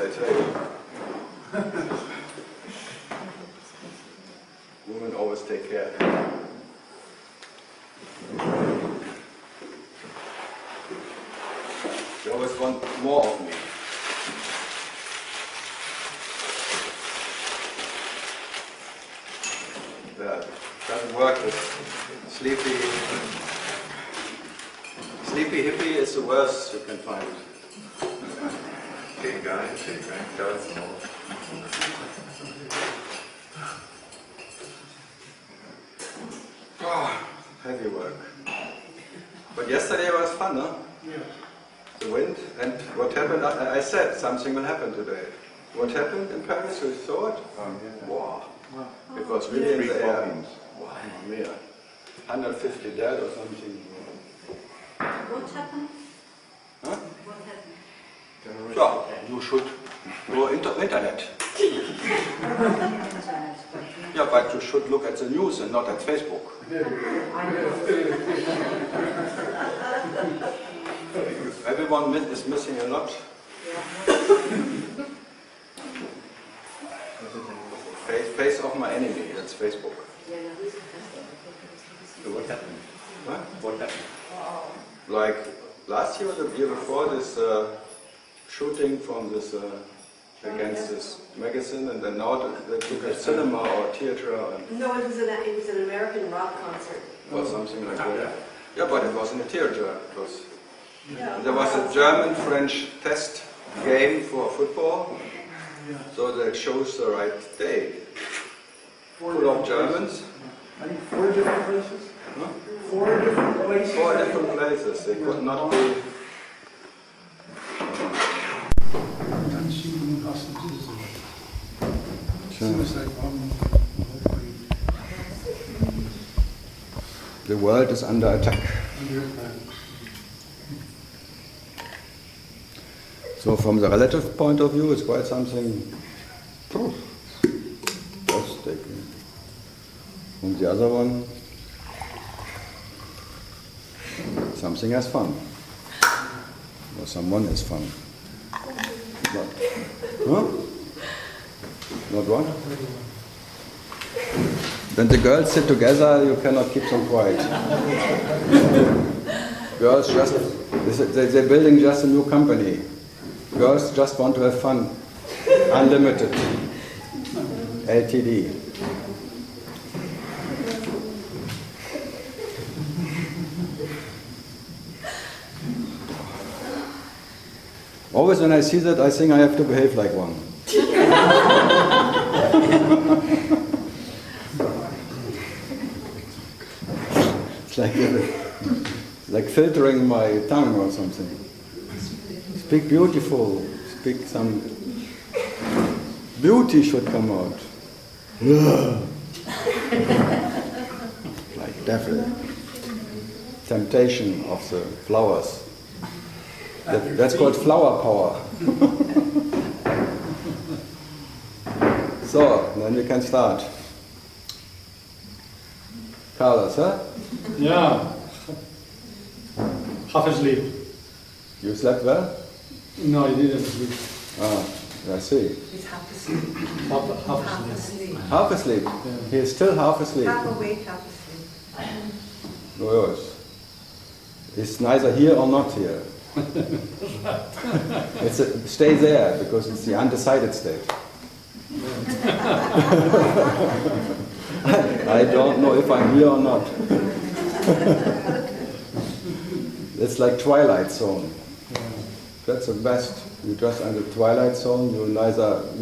I tell you. Women always take care. They always want more of me. That doesn't work with sleepy hippie is the worst you can find. Geen guy, girls. Oh, heavy work. But yesterday was fun, huh? Yeah. The wind, and what happened, I said something will happen today. What happened in Paris, you saw it? Wow. It was really in the air. Wow, yeah. 150 dead or something. What happened? Huh? What happened? Yeah, you should go internet. Yeah, but you should look at the news and not at Facebook. Everyone is missing a lot. Face of my enemy, that's Facebook. So what happened? Huh? What happened? Like last year or the year before, this shooting from this against this magazine, and then now they took a cinema or theater No, it was an American rock concert. or something like that. Yeah, but it was in a theater. It was, Yeah. there was a German-French test game for football, so that shows the right day. Full of Germans. I think 4 different places? Huh? 4 different places? 4 different places. They could not be. The world is under attack. So from the relative point of view, it's quite something breathtaking. From the other one, something has fun. Or someone has fun. But, huh? Not what? When the girls sit together, you cannot keep them quiet. Girls just, they're building just a new company. Girls just want to have fun. Unlimited. LTD. Always when I see that, I think I have to behave like one. It's like filtering my tongue or something. Speak beautiful. Speak some beauty should come out. Like devil. Temptation of the flowers. That's called flower power. So, then we can start. Carlos, huh? Yeah. Half asleep. You slept well? No, I didn't sleep. Ah, I see. It's half asleep. Half Half asleep. asleep. Half asleep? Yeah. He is still half asleep. Half awake, half asleep. Oh, yes. It's neither here or not here. Stay there, because it's the undecided state. I don't know if I'm here or not. It's like Twilight Zone. That's the best. You're just in the Twilight Zone. You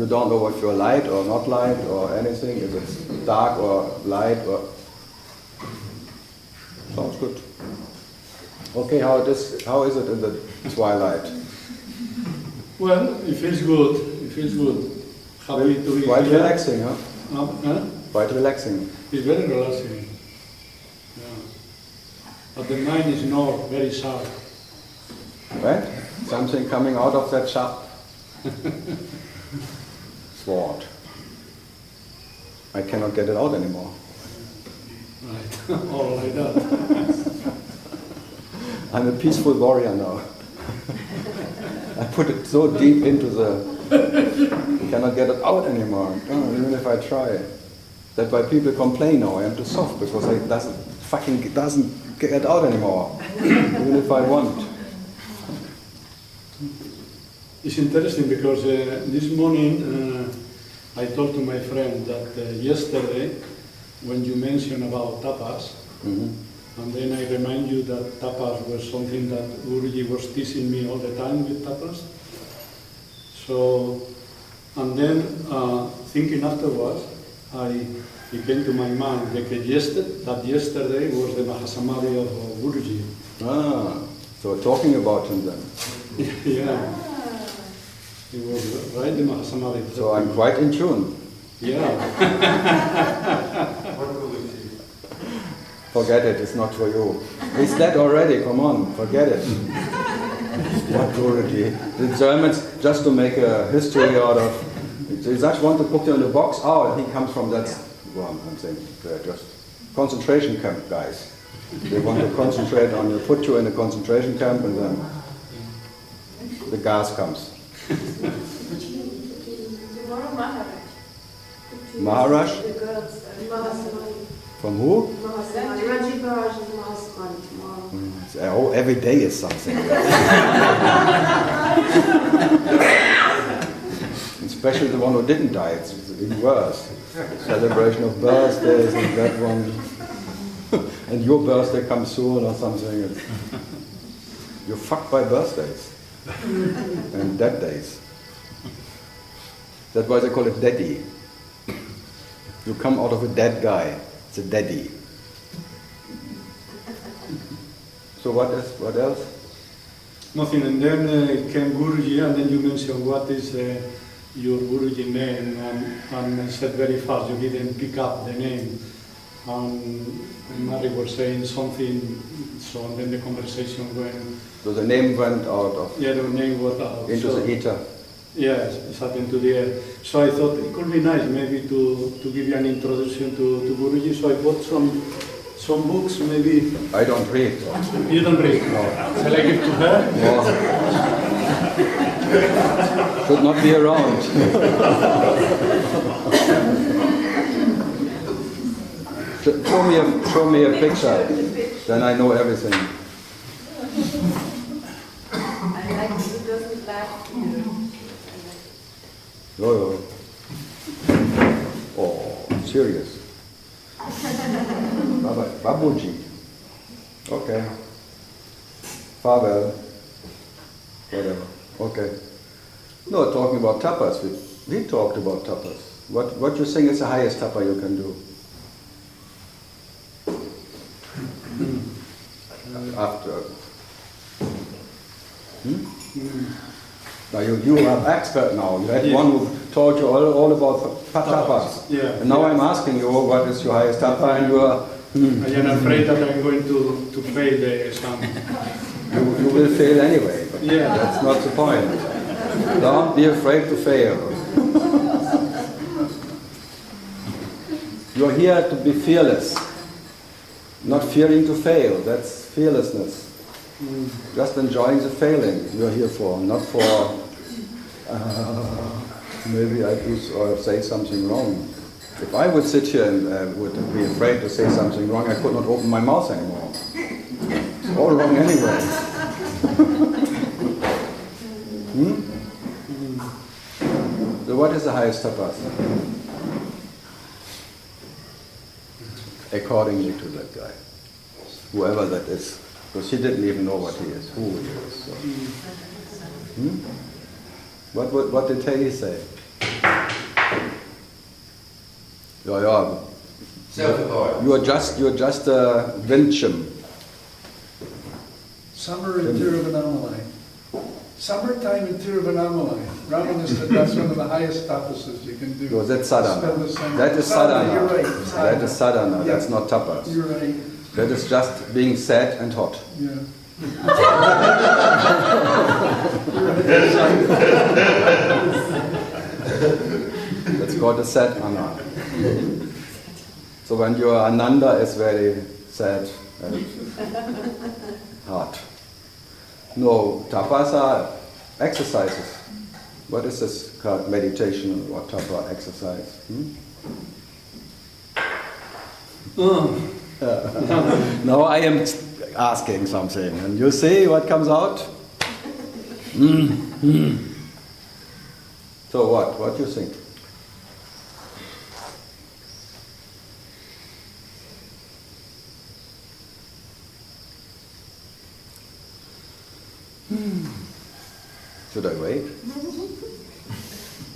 don't know if you're light or not light or anything. If it's dark or light or sounds good. Okay, how is it in the twilight? Well, it feels good. It feels good. Happy to be Quite here. relaxing, huh? Huh? Quite relaxing. It's very relaxing. Yeah. But the mind is not very sharp. Right? Something coming out of that sharp sword. I cannot get it out anymore. Right. All like that. I'm a peaceful warrior now. I put it so deep into the Cannot get it out anymore, even if I try. That's why people complain now, I am too soft, because it doesn't get out anymore, even if I want. It's interesting because this morning I told to my friend that yesterday, when you mentioned about tapas, and then I remind you that tapas was something that Guruji was teaching me all the time with tapas. So, and then thinking afterwards, it came to my mind that yesterday was the Mahasamadhi of Guruji. Ah, so talking about him then. Yeah. It was right the Mahasamadhi. So I'm quite in tune. Yeah. Forget it, it's not for you. It's dead already, come on, forget it. What Guruji? The Germans, just to make a history out of, they just want to put you in the box. Oh, he comes from that, well, I'm saying, they're just concentration camp guys. They want to concentrate on you, put you in a concentration camp, and then the gas comes. Tomorrow Maharaj. Maharaj? The girls, Mahasamadhi. From who? Mahasamadhi. Raji Maharaj is Mahasamadhi tomorrow. Oh, every day is something. Especially the one who didn't die, it's even worse. Celebration of birthdays and that one. And your birthday comes soon or something. You're fucked by birthdays. And dead days. That's why they call it daddy. You come out of a dead guy. It's a daddy. So what else? Nothing, and then came Guruji, and then you mentioned what is your Guruji name, and I said very fast, you didn't pick up the name. And Mary was saying something, so and then the conversation went. So the name went out of. Yeah, the name went out. Into the ether. Yes, it's up into the air. So I thought it could be nice maybe to give you an introduction to Guruji. So I bought some books, maybe. I don't read. You don't read? No. Shall I give to her? No. Should not be around. Show me a picture, then I know everything. I like it, it doesn't laugh either. Oh, serious. Babuji. Okay. Farewell. Whatever. Okay. No, talking about tapas. We talked about tapas. What you think is the highest tapa you can do? After. Now you are expert now. You had one who taught you all about tapas. Yeah. And now I'm asking you what is your highest tapa, and you are. I am afraid that I'm going to fail the exam. You will fail anyway. But Yeah. That's not the point. Don't be afraid to fail. You're here to be fearless. Not fearing to fail. That's fearlessness. Just enjoying the failing you're here for, not for maybe I do or say something wrong. If I would sit here and would be afraid to say something wrong, I could not open my mouth anymore. It's all wrong anyway. So what is the highest tapas? Accordingly to that guy, whoever that is. Because he didn't even know what he is, who he is. So. What did he say? Yeah. Self-employed. You're just a Vinchim. Summer in Tiruvannamalai. Summertime in Tiruvannamalai. Ramana said that's one of the highest tapas you can do. So that's sadhana. Spend the summer. That is sadhana. You're right. That is sadhana. Yeah. That's not tapas. You're right. That is just being sad and hot. Yeah. That's called a sad anna. So when your ananda is very sad and hot. No, tapas are exercises. What is this called meditation or tapa exercise? No, I am asking something, and you see what comes out? So what? What do you think? Should I wait?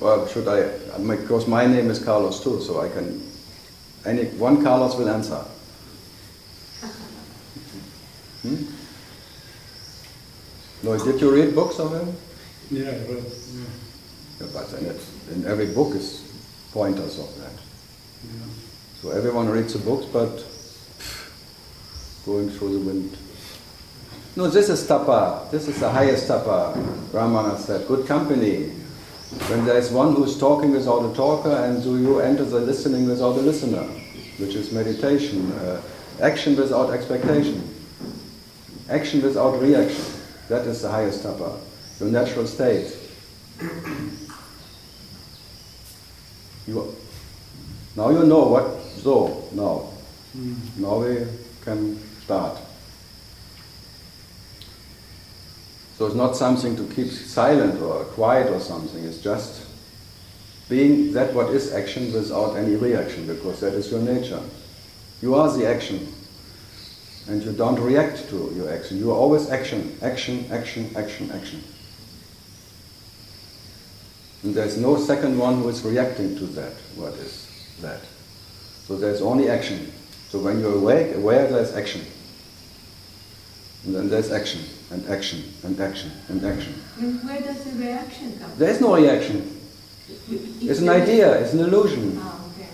Well, should I? Because my name is Carlos too, so I can. One Carlos will answer. No, did you read books of him? Yeah, I read. Yeah, but in every book is pointers of that. Yeah. So everyone reads the books, but going through the wind. No, this is tapa. This is the highest tapa. Ramana said, good company. When there is one who is talking without a talker, and so you enter the listening without a listener, which is meditation. Action without expectation. Action without reaction. That is the highest tapa. Your natural state. Now you know what. So, now. Now we can start. So it's not something to keep silent or quiet or something, it's just being that what is action without any reaction, because that is your nature. You are the action, and you don't react to your action. You are always action, action, action, action, action. And there's no second one who is reacting to that, what is that. So there's only action. So when you're aware there's action. And then there's action, and action, and action, and action. And where does the reaction come from? There's no reaction. It's an idea, it's an illusion. Oh, okay.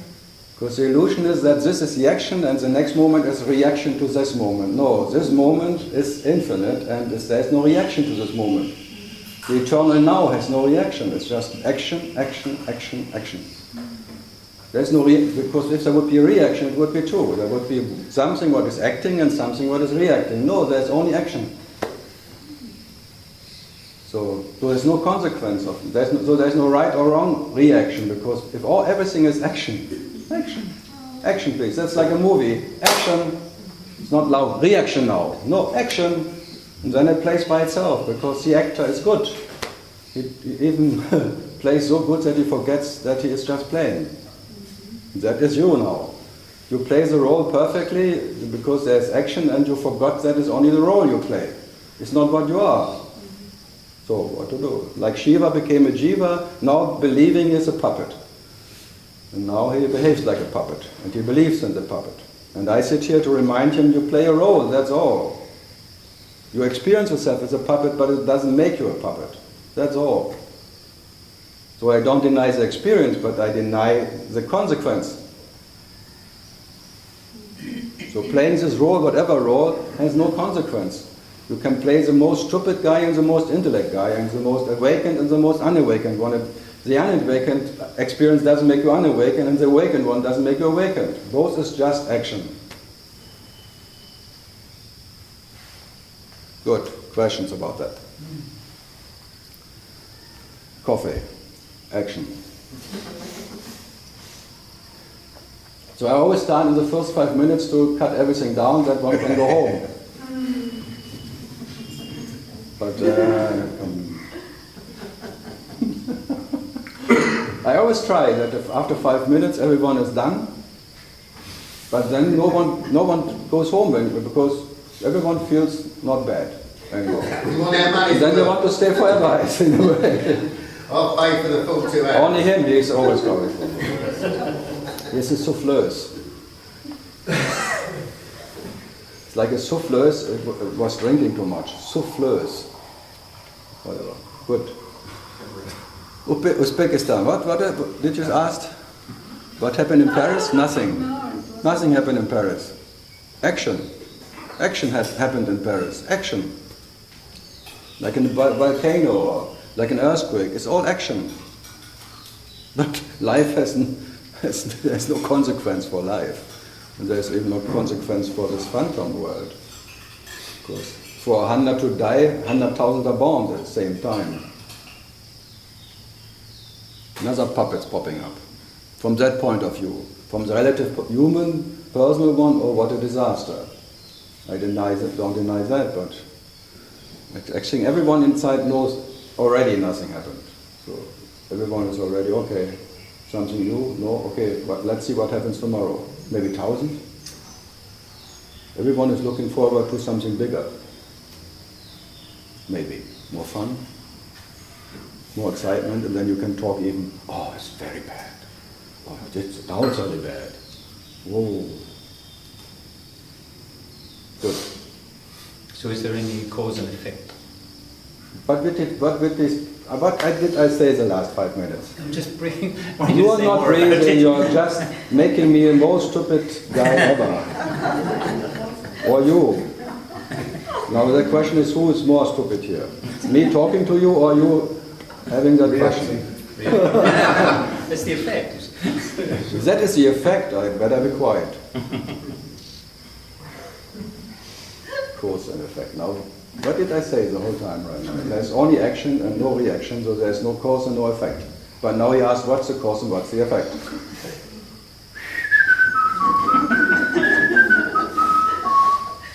Because the illusion is that this is the action and the next moment is reaction to this moment. No, this moment is infinite and there's no reaction to this moment. The eternal now has no reaction, it's just action, action, action, action. There's no because if there would be a reaction, it would be two. There would be something what is acting and something what is reacting. No, there's only action. So there's no consequence of it. There's no right or wrong reaction, because if everything is action, action please. That's like a movie. Action. It's not loud. Reaction now. No, action. And then it plays by itself, because the actor is good. He even plays so good that he forgets that he is just playing. That is you now. You play the role perfectly because there's action, and you forgot that is only the role you play. It's not what you are. So what to do? Like Shiva became a jiva, now believing is a puppet. And now he behaves like a puppet, and he believes in the puppet. And I sit here to remind him you play a role, that's all. You experience yourself as a puppet, but it doesn't make you a puppet. That's all. So I don't deny the experience, but I deny the consequence. So playing this role, whatever role, has no consequence. You can play the most stupid guy and the most intellect guy, and the most awakened and the most unawakened one. The unawakened experience doesn't make you unawakened, and the awakened one doesn't make you awakened. Both is just action. Good. Questions about that? Coffee. Action. So I always start in the first 5 minutes to cut everything down, that one can go home. But I always try that if after 5 minutes everyone is done, but then no one goes home because everyone feels not bad anymore. And then they want to stay forever, in a way. I'll pay for the full 2 hours. Only him, he's always going. This is souffleuse. It's like a souffleuse was drinking too much. Souffleuse. Whatever. Good. Uzbekistan. What did you ask? What happened in Paris? Nothing. Nothing happened in Paris. Action. Action happened in Paris. Action. Like in a volcano or like an earthquake. It's all action. But life has no consequence for life. And there's even no consequence for this phantom world. Because for 100 to die, 100,000 are born at the same time. Another puppet's popping up. From that point of view, from the relative human, personal one, oh, what a disaster. I don't deny that, but I think everyone inside knows already nothing happened. So everyone is already, okay, something new, no, okay, but let's see what happens tomorrow. Maybe 1,000? Everyone is looking forward to something bigger. Maybe more fun, more excitement, and then you can talk even, oh, it's very bad. Oh, now it's really bad. Whoa. Good. So is there any cause and effect? What did I say the last 5 minutes? I'm just bringing... You are not reasoning, you are just making me the most stupid guy ever. Or you. Now the question is, who is more stupid here? Me talking to you or you having that question? That's the effect. That is the effect, I better be quiet. Cause and effect. Now, what did I say the whole time right now? There's only action and no reaction, so there's no cause and no effect. But now he asks, what's the cause and what's the effect?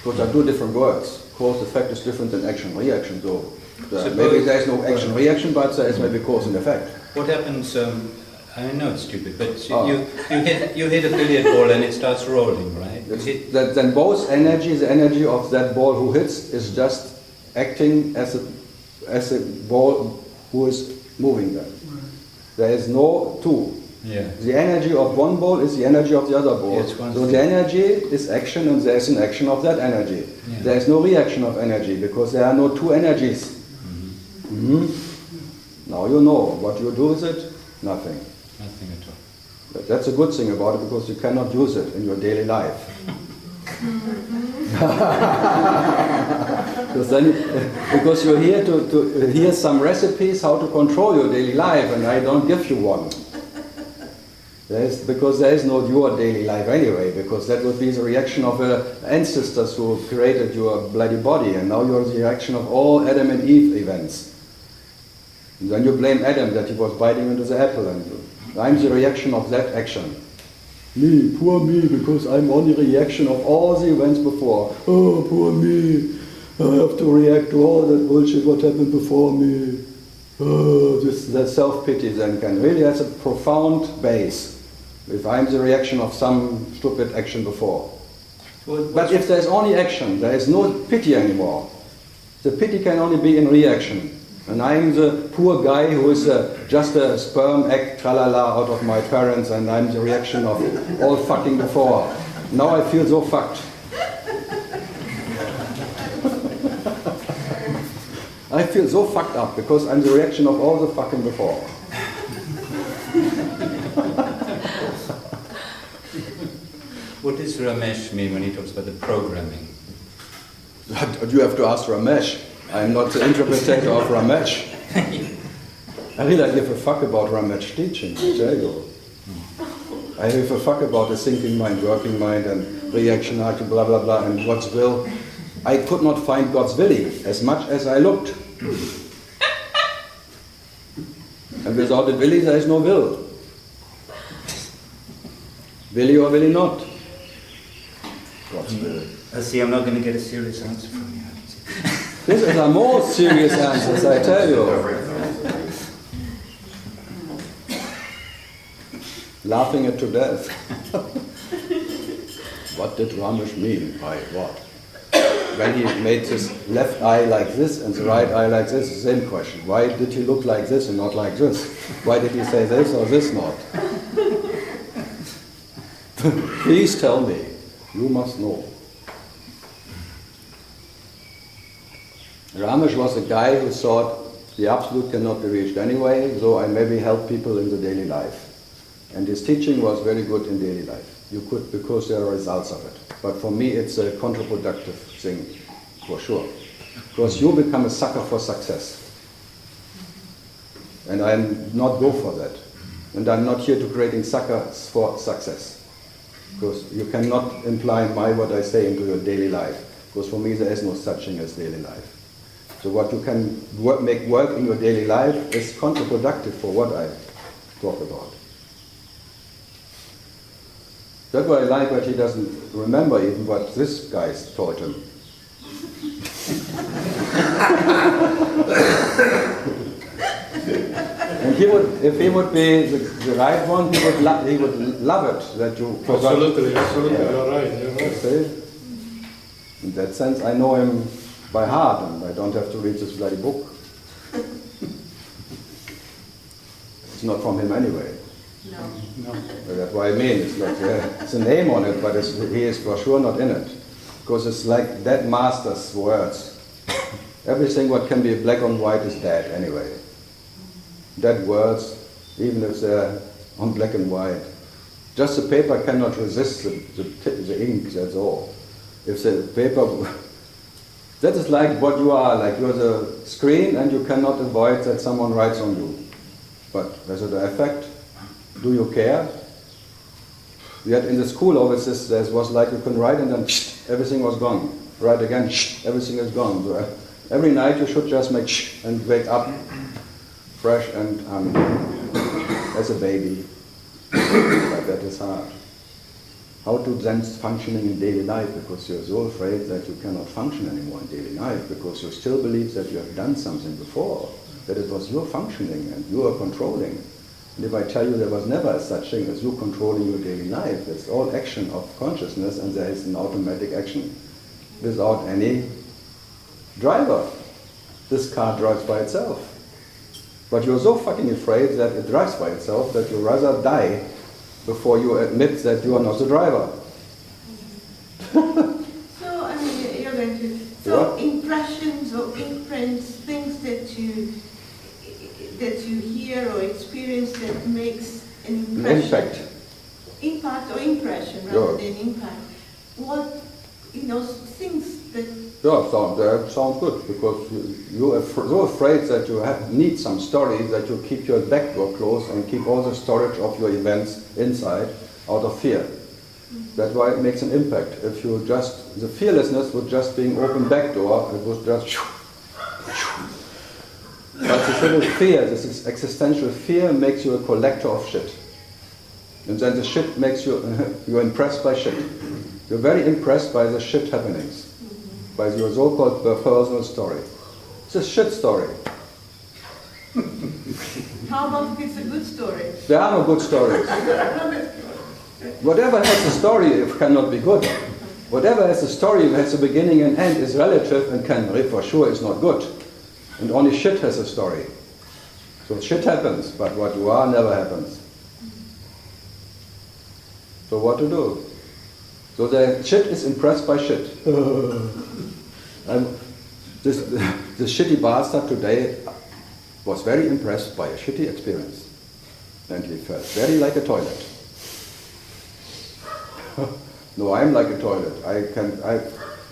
Those are two different words. Cause, effect is different than action, reaction. So maybe there's no action, reaction, but there is maybe cause and effect. What happens, I know it's stupid, but you hit a billiard ball and it starts rolling, right? Then both energy, the energy of that ball who hits, is just acting as a ball who is moving there. There is no two. Yeah. The energy of one ball is the energy of the other ball. Yes, so the energy is action and there is an action of that energy. Yeah. There is no reaction of energy because there are no two energies. Now you know what you do with it? Nothing. Nothing at all. But that's a good thing about it because you cannot use it in your daily life. Because you're here to hear some recipes how to control your daily life, and I don't give you one. Because there is no your daily life anyway, because that would be the reaction of ancestors who created your bloody body, and now you're the reaction of all Adam and Eve events. And then you blame Adam that he was biting into the apple, and I'm the reaction of that action. Me, poor me, because I'm only reaction of all the events before. Oh, poor me. I have to react to all that bullshit what happened before me. Oh, that self-pity then can really has a profound base. If I'm the reaction of some stupid action before. But if there's only action, there is no pity anymore. The pity can only be in reaction. And I'm the poor guy who is just a sperm egg tralala out of my parents, and I'm the reaction of all fucking before. Now I feel so fucked. I feel so fucked up because I'm the reaction of all the fucking before. What does Ramesh mean when he talks about the programming? You have to ask Ramesh. I'm not the interpreter of Ramesh. I really give a fuck about Ramesh teaching, I tell you. I give a fuck about the thinking mind, working mind, and reaction to blah blah blah, and God's will. I could not find God's willy as much as I looked. And without a willy, there is no will. Willy or willy not? God's will. See, I'm not going to get a serious answer from you. This is the most serious answers, I tell you. Laughing it to death. What did Ramesh mean by what? When he made his left eye like this and the right eye like this, the same question. Why did he look like this and not like this? Why did he say this or this not? Please tell me. You must know. Ramesh was a guy who thought the absolute cannot be reached anyway, so I maybe help people in the daily life. And his teaching was very good in daily life. You could, because there are results of it. But for me, it's a counterproductive thing, for sure. Because you become a sucker for success. And I'm not go for that. And I'm not here to creating suckers for success. Because you cannot imply what I say into your daily life. Because for me, there is no such thing as daily life. So what you can make work in your daily life is counterproductive for what I talk about. That's why I like that he doesn't remember even what this guy taught him. And he would, if he would be the right one, he would love it that you forgot. Absolutely, Yeah. you're right, you're right. See? In that sense, I know him by heart, and I don't have to read this bloody book. It's not from him anyway. No. That's what I mean. It's like it's a name on it, but he is for sure not in it, because it's like dead master's words. Everything what can be black and white is dead anyway. Dead words, even if they're on black and white. Just the paper cannot resist the ink, that's all. If the paper, that is like what you are, like you're the screen and you cannot avoid that someone writes on you. But as an effect, do you care? Yet in the school always there was like you can write and then everything was gone. Write again, everything is gone. So every night you should just make and wake up fresh and as a baby. But that is hard. How to then functioning in daily life, because you're so afraid that you cannot function anymore in daily life, because you still believe that you have done something before, that it was your functioning and you are controlling. And if I tell you there was never such thing as you controlling your daily life, it's all action of consciousness, and there is an automatic action without any driver. This car drives by itself. But you're so fucking afraid that it drives by itself that you rather die before you admit that you are not the driver. So, I mean, you're going to... So, impressions or imprints, things that you hear or experience that makes an impression. Impact. Impact or impression rather than impact. What, things that... That sounds good, because you are so afraid that you need some story that you keep your back door closed and keep all the storage of your events inside out of fear. That's why it makes an impact. If you just, the fearlessness would just being open back door, it would just... But this little fear, this existential fear, makes you a collector of shit. And then the shit makes you, you're impressed by shit. You're very impressed by the shit happenings. By your so-called personal story. It's a shit story. How about if it's a good story? There are no good stories. Whatever has a story, it cannot be good. Whatever has a story, that has a beginning and end, is relative and can, for sure, is not good. And only shit has a story. So shit happens, but what you are never happens. So what to do? So the shit is impressed by shit. This shitty bastard today was very impressed by a shitty experience. And he felt very like a toilet. No, I'm like a toilet.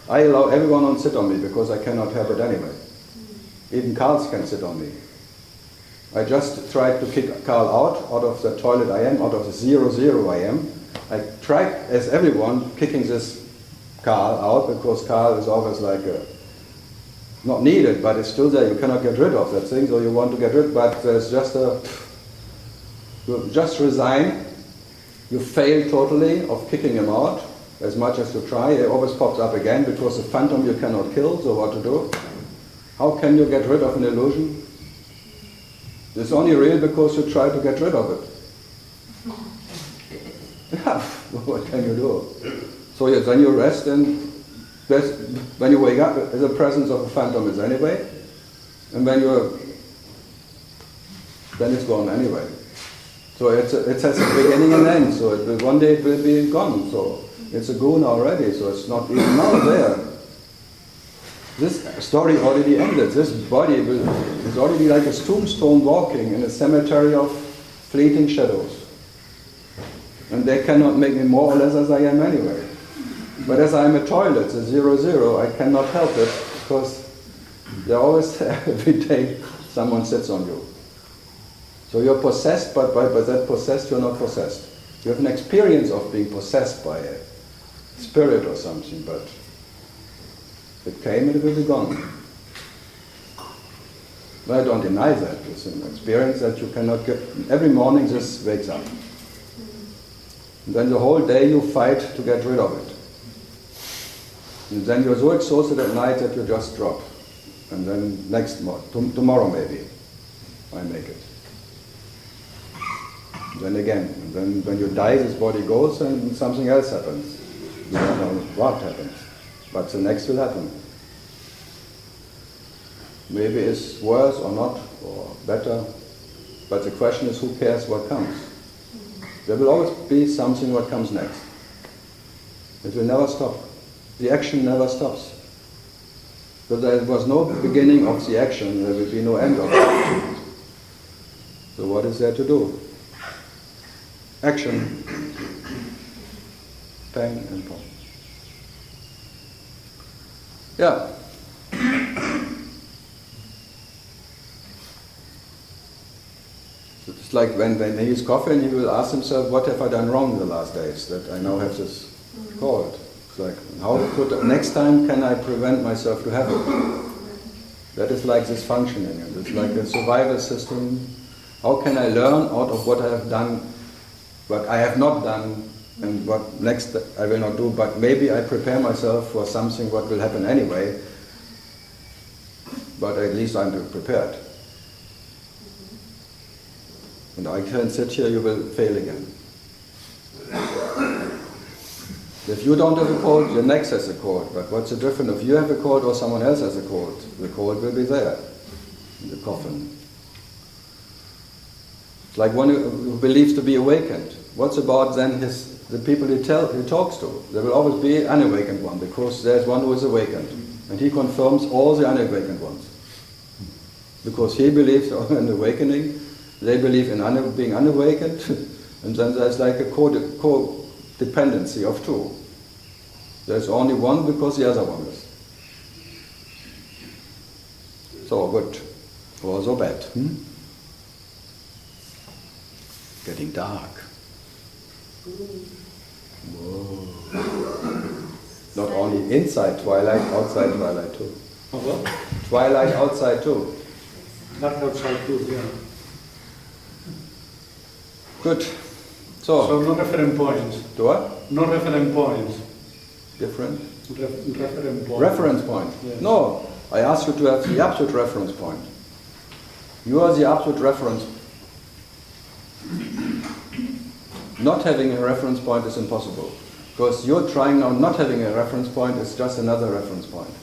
I allow everyone to sit on me because I cannot help it anyway. Even Karls can sit on me. I just tried to kick Karl out of the toilet I am, out of the 0 I am. I tried, as everyone, kicking this Karl out, because Karl is always like not needed, but it's still there. You cannot get rid of that thing, so you want to get rid, but there's just you just resign. You fail totally of kicking him out, as much as you try. It always pops up again, because the phantom you cannot kill, so what to do? How can you get rid of an illusion? It's only real because you try to get rid of it. Yeah, what can you do? So then you rest, and when you wake up, the presence of a phantom is anyway, and when then it's gone anyway. So it has a beginning and end. So one day it will be gone. So it's a goon already. So it's not even now there. This story already ended. This body is already like a tombstone walking in a cemetery of fleeting shadows. And they cannot make me more or less as I am anyway. But as I'm a toilet, a 0, I cannot help it, because there always, every day, someone sits on you. So you're possessed, but by that possessed, you're not possessed. You have an experience of being possessed by a spirit or something, but it came and it will be gone. I don't deny that. It's an experience that you cannot get. Every morning this wakes up. And then the whole day you fight to get rid of it. And then you're so exhausted at night that you just drop. And then tomorrow maybe, I make it. Then again, and then when you die, this body goes and something else happens. You don't know what happens, but the next will happen. Maybe it's worse or not, or better, but the question is who cares what comes? There will always be something what comes next. It will never stop. The action never stops. So there was no beginning of the action, there will be no end of it. So what is there to do? Action, pain and pain. Yeah. It's like when he's coughing, he will ask himself, what have I done wrong in the last days that I now have this cold? It's like, how could, next time can I prevent myself to have it? That is like this functioning, and it's like a survival system. How can I learn out of what I have done, what I have not done, and what next I will not do, but maybe I prepare myself for something what will happen anyway, but at least I'm prepared. And I can sit here, you will fail again. If you don't have a cold, the next has a cold. But what's the difference if you have a cold or someone else has a cold? The cold will be there, in the coffin. It's like one who believes to be awakened. What's about then the people he talks to? There will always be an unawakened one, because there's one who is awakened. And he confirms all the unawakened ones. Because he believes in awakening, they believe in being unawakened, and then there's like a co-dependency of two. There's only one because the other one is. So good, or so bad. Getting dark. Whoa. Not only inside twilight, outside twilight too. What? Twilight outside too. Dark outside too, yeah. Good. So no reference points. To what? No reference points. Different? Reference point. Reference point. Yes. No, I ask you to have the absolute reference point. You are the absolute reference. Not having a reference point is impossible. Because you're trying now, not having a reference point is just another reference point.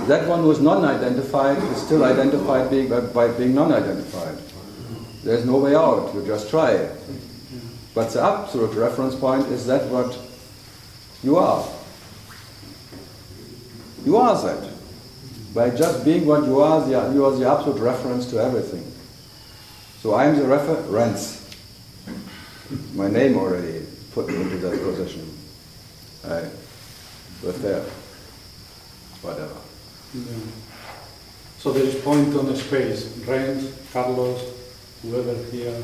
That one who is non-identified is still identified by being non-identified. There's no way out, you just try. But the absolute reference point is that what you are. You are that. By just being what you are the absolute reference to everything. So I am the reference. My name already put me into that position. I was there. Whatever. Yeah. So there is point on the space. Renz, Carlos, whoever here.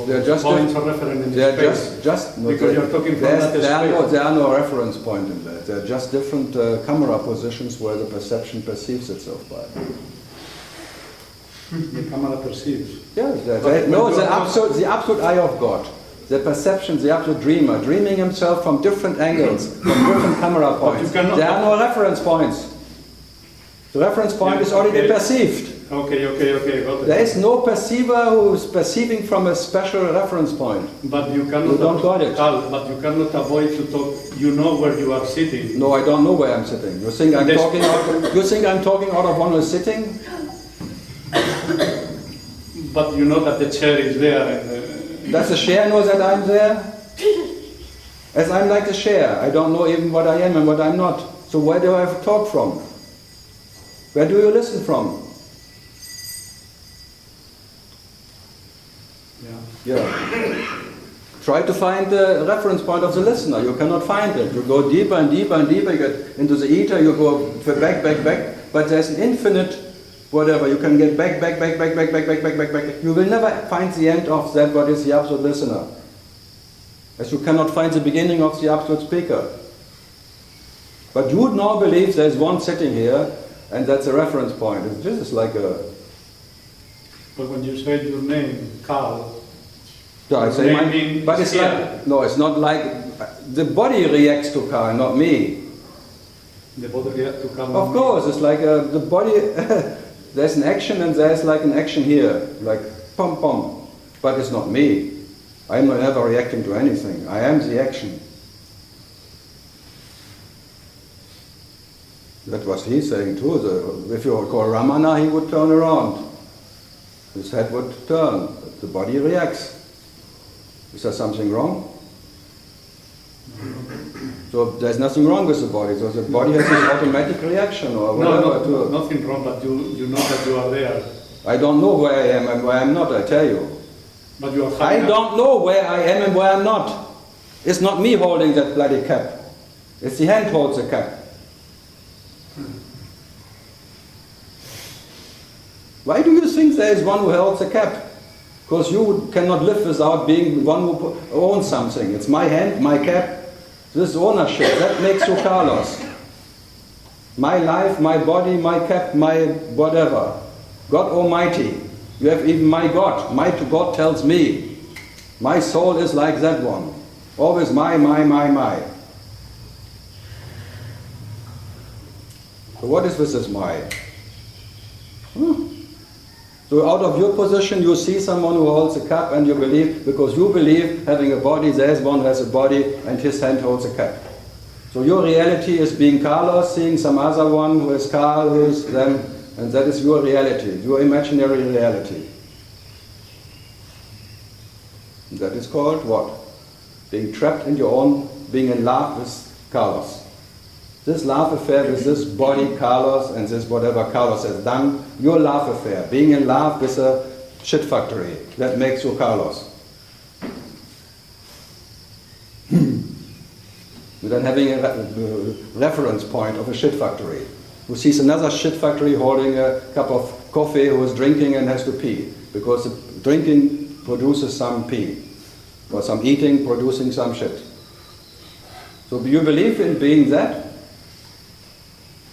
They're just points of reference in the space. Just no, because you're talking from that space. There are no reference point in that. They're just different camera positions where the perception perceives itself by. The camera perceives. Yes, the absolute eye of God. The perception, the absolute dreamer, dreaming himself from different angles, from different camera points. There are no reference points. The reference point is already perceived. Okay, got it. There is no perceiver who is perceiving from a special reference point. But you cannot. don't got it. But you cannot avoid to talk. You know where you are sitting. No, I don't know where I'm sitting. You think I'm talking out? You think I'm talking out of one who is sitting? But you know that the chair is there. Does the chair know that I'm there? As I'm like the chair, I don't know even what I am and what I'm not. So where do I have to talk from? Where do you listen from? Yeah. Try to find the reference point of the listener. You cannot find it. You go deeper and deeper and deeper. You get into the ether. You go back. But there's an infinite whatever. You can get back. You will never find the end of that. What is the absolute listener? As you cannot find the beginning of the absolute speaker. But you now believe there's one sitting here, and that's a reference point. This is like a... But when you say your name, Karl, Yeah, I say naming but it's is like, no, it's not like, the body reacts to Karl, not me. the body reacts to Karl. Of course, it's like the body, there's an action and there's like an action here, like pom pom, but it's not me. I'm not ever reacting to anything. I am the action. That was he saying too. If you call Ramana, he would turn around. His head would turn. The body reacts. Is there something wrong? So there's nothing wrong with the body. So the body has this automatic reaction or whatever. No, nothing wrong, but you know that you are there. I don't know where I am and where I'm not, I tell you. But you are I don't know where I am and where I'm not. It's not me holding that bloody cap. It's the hand holds the cap. Why do you think there is one who holds a cap? Because you cannot live without being one who owns something. It's my hand, my cap, this ownership. That makes you Carlos. My life, my body, my cap, my whatever. God Almighty. You have even my God. My to God tells me. My soul is like that one. Always my. So what is with this my? So out of your position you see someone who holds a cup and you believe, because you believe having a body, there's one who has a body and his hand holds a cup. So your reality is being Carlos, seeing some other one who is Carl, who is them, and that is your reality, your imaginary reality. And that is called what? Being trapped in your own, being in love with Carlos. This love affair with this body, Carlos, and this whatever Carlos has done, your love affair, being in love with a shit factory, that makes you Carlos. And then having a reference point of a shit factory, who sees another shit factory holding a cup of coffee, who is drinking and has to pee, because the drinking produces some pee, or some eating producing some shit. So do you believe in being that?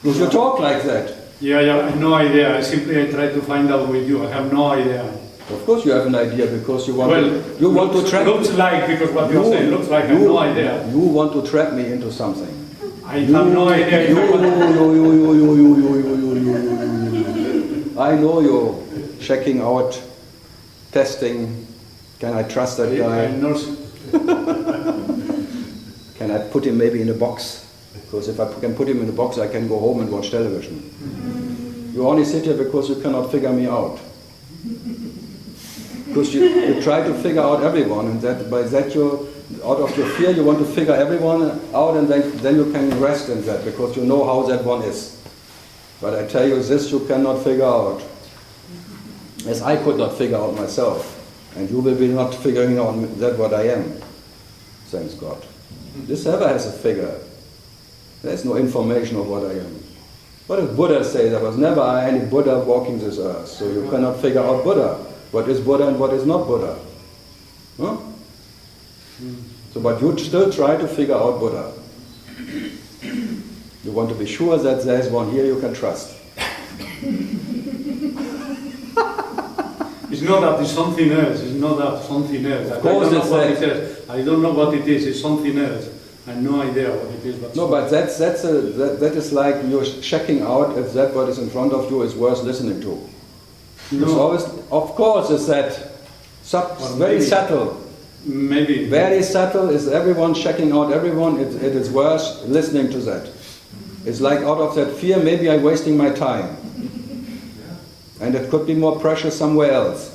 Because you talk like that. Yeah, I have no idea. I try to find out with you. I have no idea. Of course you have an idea, because you want to trap me. Looks like, because what you're saying looks like I have no idea. You want to trap me into something. I have no idea. I know you're checking out, testing. Can I trust that guy? Can I put him maybe in a box? Because if I can put him in a box, I can go home and watch television. You only sit here because you cannot figure me out. Because you try to figure out everyone, and that by that you, out of your fear, you want to figure everyone out, and then you can rest in that, because you know how that one is. But I tell you, this you cannot figure out. As I could not figure out myself. And you will be not figuring out that what I am. Thanks God. This ever has a figure. There's no information of what I am. What did Buddha say? There was never any Buddha walking this earth. So you cannot figure out Buddha. What is Buddha and what is not Buddha. Huh? So, but you still try to figure out Buddha. You want to be sure that there's one here you can trust. It's not that it's something else. It's not that something else. I don't know what it is. I don't know what it is. It's something else. I have no idea what it is. But no, but that is like you're checking out if that what is in front of you is worth listening to. No. It's always, of course, it's that very subtle. Maybe. Very subtle is everyone checking out everyone. It is worth listening to that. It's like out of that fear, maybe I'm wasting my time. And it could be more precious somewhere else.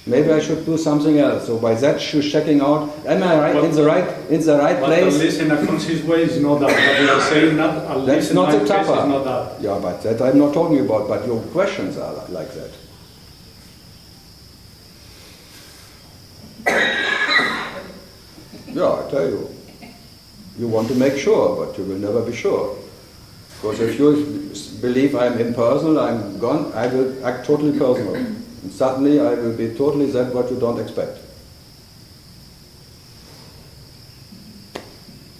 Maybe I should do something else. So by that, she's checking out. Am I right? In the right place? But listen, a conscious way is not that. What we are saying, that's not the tapa. Is not that. Yeah, but that I'm not talking about. But your questions are like that. Yeah, I tell you. You want to make sure, but you will never be sure. Because if you believe I'm impersonal, I'm gone, I will act totally personal. And suddenly I will be totally that what you don't expect.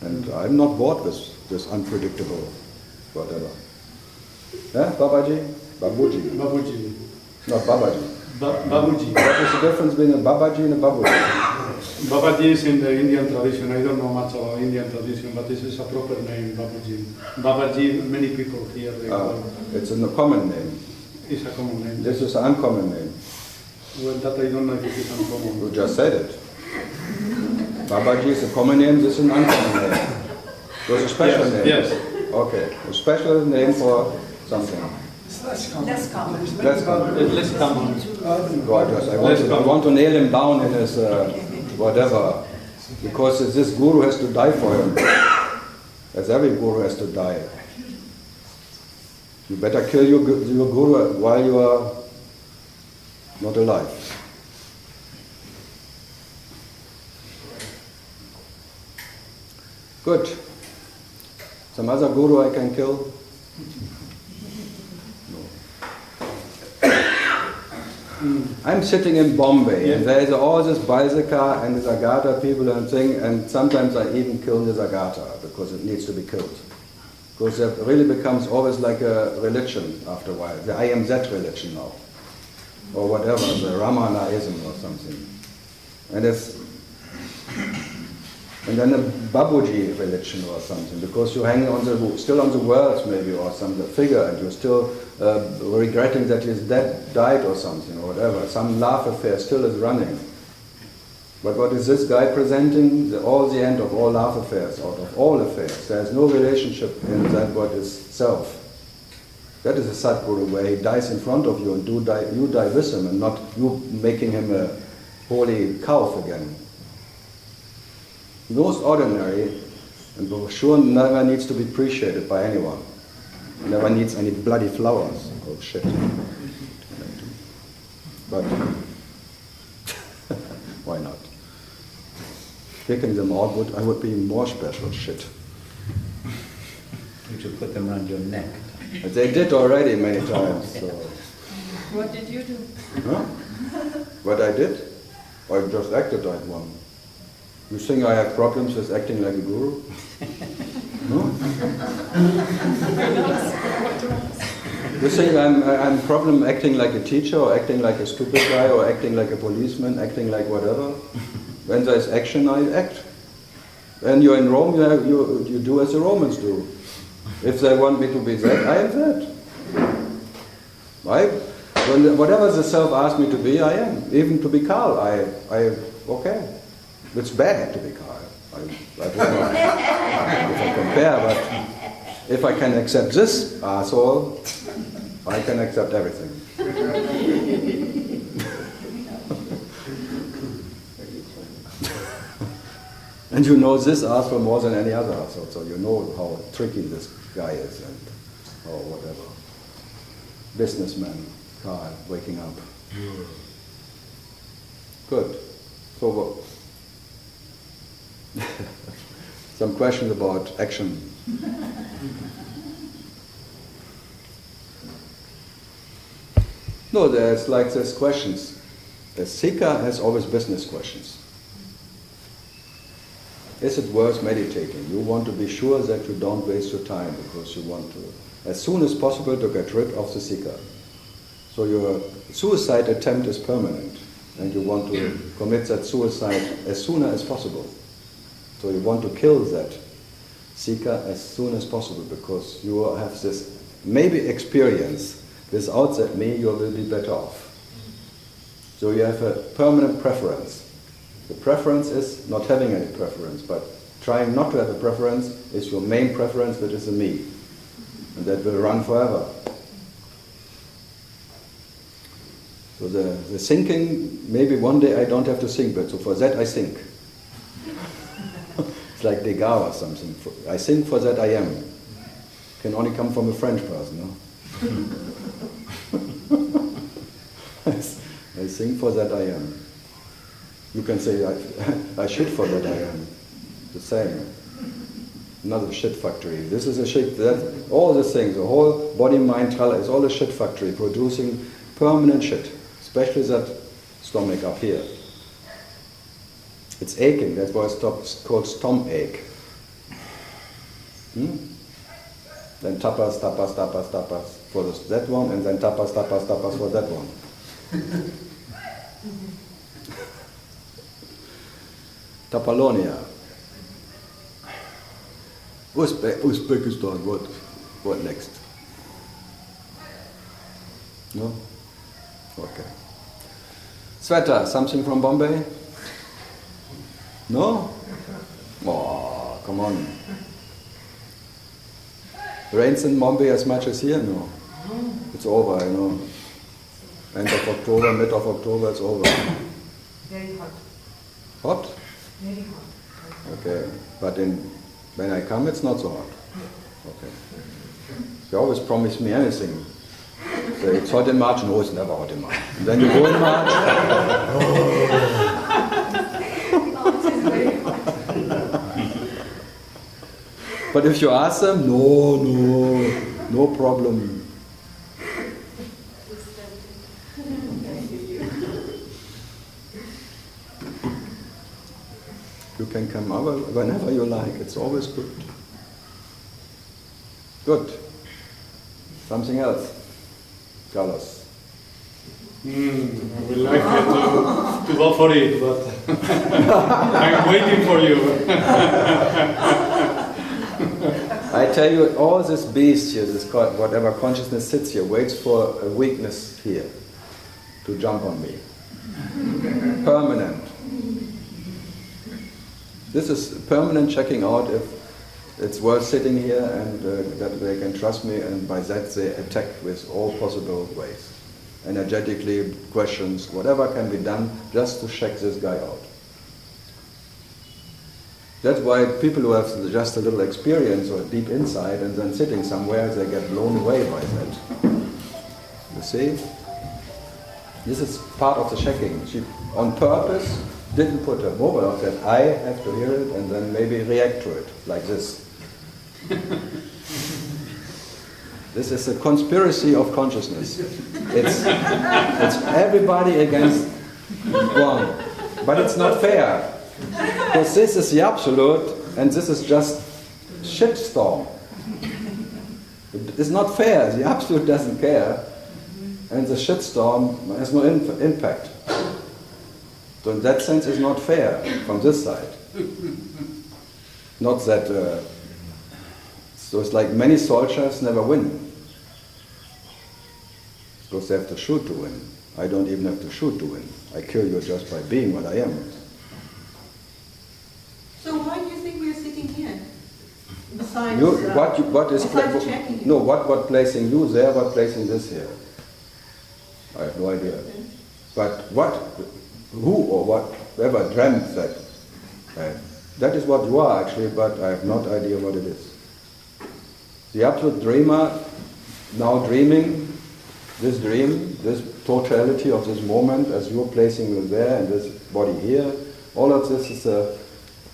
And I'm not bored with this unpredictable whatever. Yeah, Babaji? Babuji. Babuji. Not Babaji. Babuji. What is the difference between a Babaji and a Babuji? Babaji is in the Indian tradition. I don't know much about Indian tradition, but this is a proper name, Babuji. Babaji, many people here, they call it. It's a common name. It's a common name. This is an uncommon name. Well, that I don't know if it is uncommon. You just said it. Babaji is a common name, this is an uncommon name. It was a special name. Yes. Okay, a special name for something. It's less common. Less common. There's Less many common. It's less common. Gorgeous. I want to nail him down in his whatever, because this guru has to die for him. As every guru has to die. You better kill your guru while you are not alive. Good. Some other guru I can kill? I'm sitting in Bombay, and there is all this Baisika and this Agata people and thing, and sometimes I even kill this Agata because it needs to be killed. Because it really becomes always like a religion after a while, the IMZ religion now, or whatever, the Ramanaism or something. And then a Babuji religion or something, because you're hanging still on the words maybe or some figure, and you're still regretting that his dad died or something or whatever. Some love affair still is running. But what is this guy presenting? The end of all love affairs, out of all affairs. There is no relationship in that what is self. That is a Sadguru where he dies in front of you and you die with him, and not you making him a holy calf again. Most ordinary, and for sure never needs to be appreciated by anyone. Never needs any bloody flowers. Oh shit. But why not? Picking them out I would be more special shit. You should put them around your neck. But they did already many times. So. What did you do? Huh? What I did? I just acted like one. You think I have problems with acting like a guru? No? You think I'm problem acting like a teacher, or acting like a stupid guy, or acting like a policeman, acting like whatever? When there is action, I act. When you're in Rome, you do as the Romans do. If they want me to be that, I am that. Whatever the self asks me to be, I am. Even to be Karl, okay. It's bad to be Karl. I don't know if I compare, but if I can accept this asshole, I can accept everything. And you know this asshole more than any other asshole, so you know how tricky this guy is and or whatever. Businessman, Karl, waking up. Good. So what? Some questions about action. No, there's questions. The seeker has always business questions. Is it worth meditating? You want to be sure that you don't waste your time because you want to, as soon as possible, to get rid of the seeker. So your suicide attempt is permanent, and you want to commit that suicide as soon as possible. So you want to kill that seeker as soon as possible because you have this maybe experience. Without that me, you will be better off. So you have a permanent preference. The preference is not having any preference, but trying not to have a preference is your main preference, that is the me. And that will run forever. So the thinking, maybe one day I don't have to think, but so for that I think. It's like Degas or something. I think for that I am. Can only come from a French person, no? I think for that I am. You can say I shit for that I am. The same. Another shit factory. This is a shit, all the things, the whole body, mind, trala is all a shit factory producing permanent shit. Especially that stomach up here. It's aching, that's why it's called stomache. then tapas, tapas, tapas, tapas for that one, and then tapas, tapas, tapas for that one. Tapalonia. Uzbekistan, what next? No? Okay. Sveta, something from Bombay? No? Oh, come on. Rains in Bombay as much as here? No. It's over, I know. End of October, mid of October, it's over. Very hot. Hot? Very hot. Okay. But when I come, it's not so hot. Okay. You always promise me anything. So it's hot in March? No, it's never hot in March. And then you go in March. But if you ask them, no problem. You can come over whenever you like. It's always good. Good. Something else? Carlos. I would like you to go for it, but I'm waiting for you. I tell you, all this beast here, this whatever consciousness sits here, waits for a weakness here to jump on me. Permanent. This is permanent checking out if it's worth sitting here and that they can trust me, and by that they attack with all possible ways. Energetically, questions, whatever can be done just to check this guy out. That's why people who have just a little experience or deep insight and then sitting somewhere, they get blown away by that. You see? This is part of the checking. She, on purpose, didn't put a mobile out that I have to hear it and then maybe react to it, like this. This is a conspiracy of consciousness. It's everybody against one. But it's not fair. Because this is the absolute and this is just shitstorm. It's not fair. The absolute doesn't care and the shitstorm has no impact. So in that sense it's not fair from this side. Not that... so it's like many soldiers never win. Because they have to shoot to win. I don't even have to shoot to win. I kill you just by being what I am. So why do you think we're sitting here? Besides, besides checking. No, what placing you there, what placing this here? I have no idea. But who or whatever dreamt that? That is what you are actually, but I have no idea what it is. The absolute dreamer, now dreaming, this dream, this totality of this moment as you're placing you there and this body here, all of this is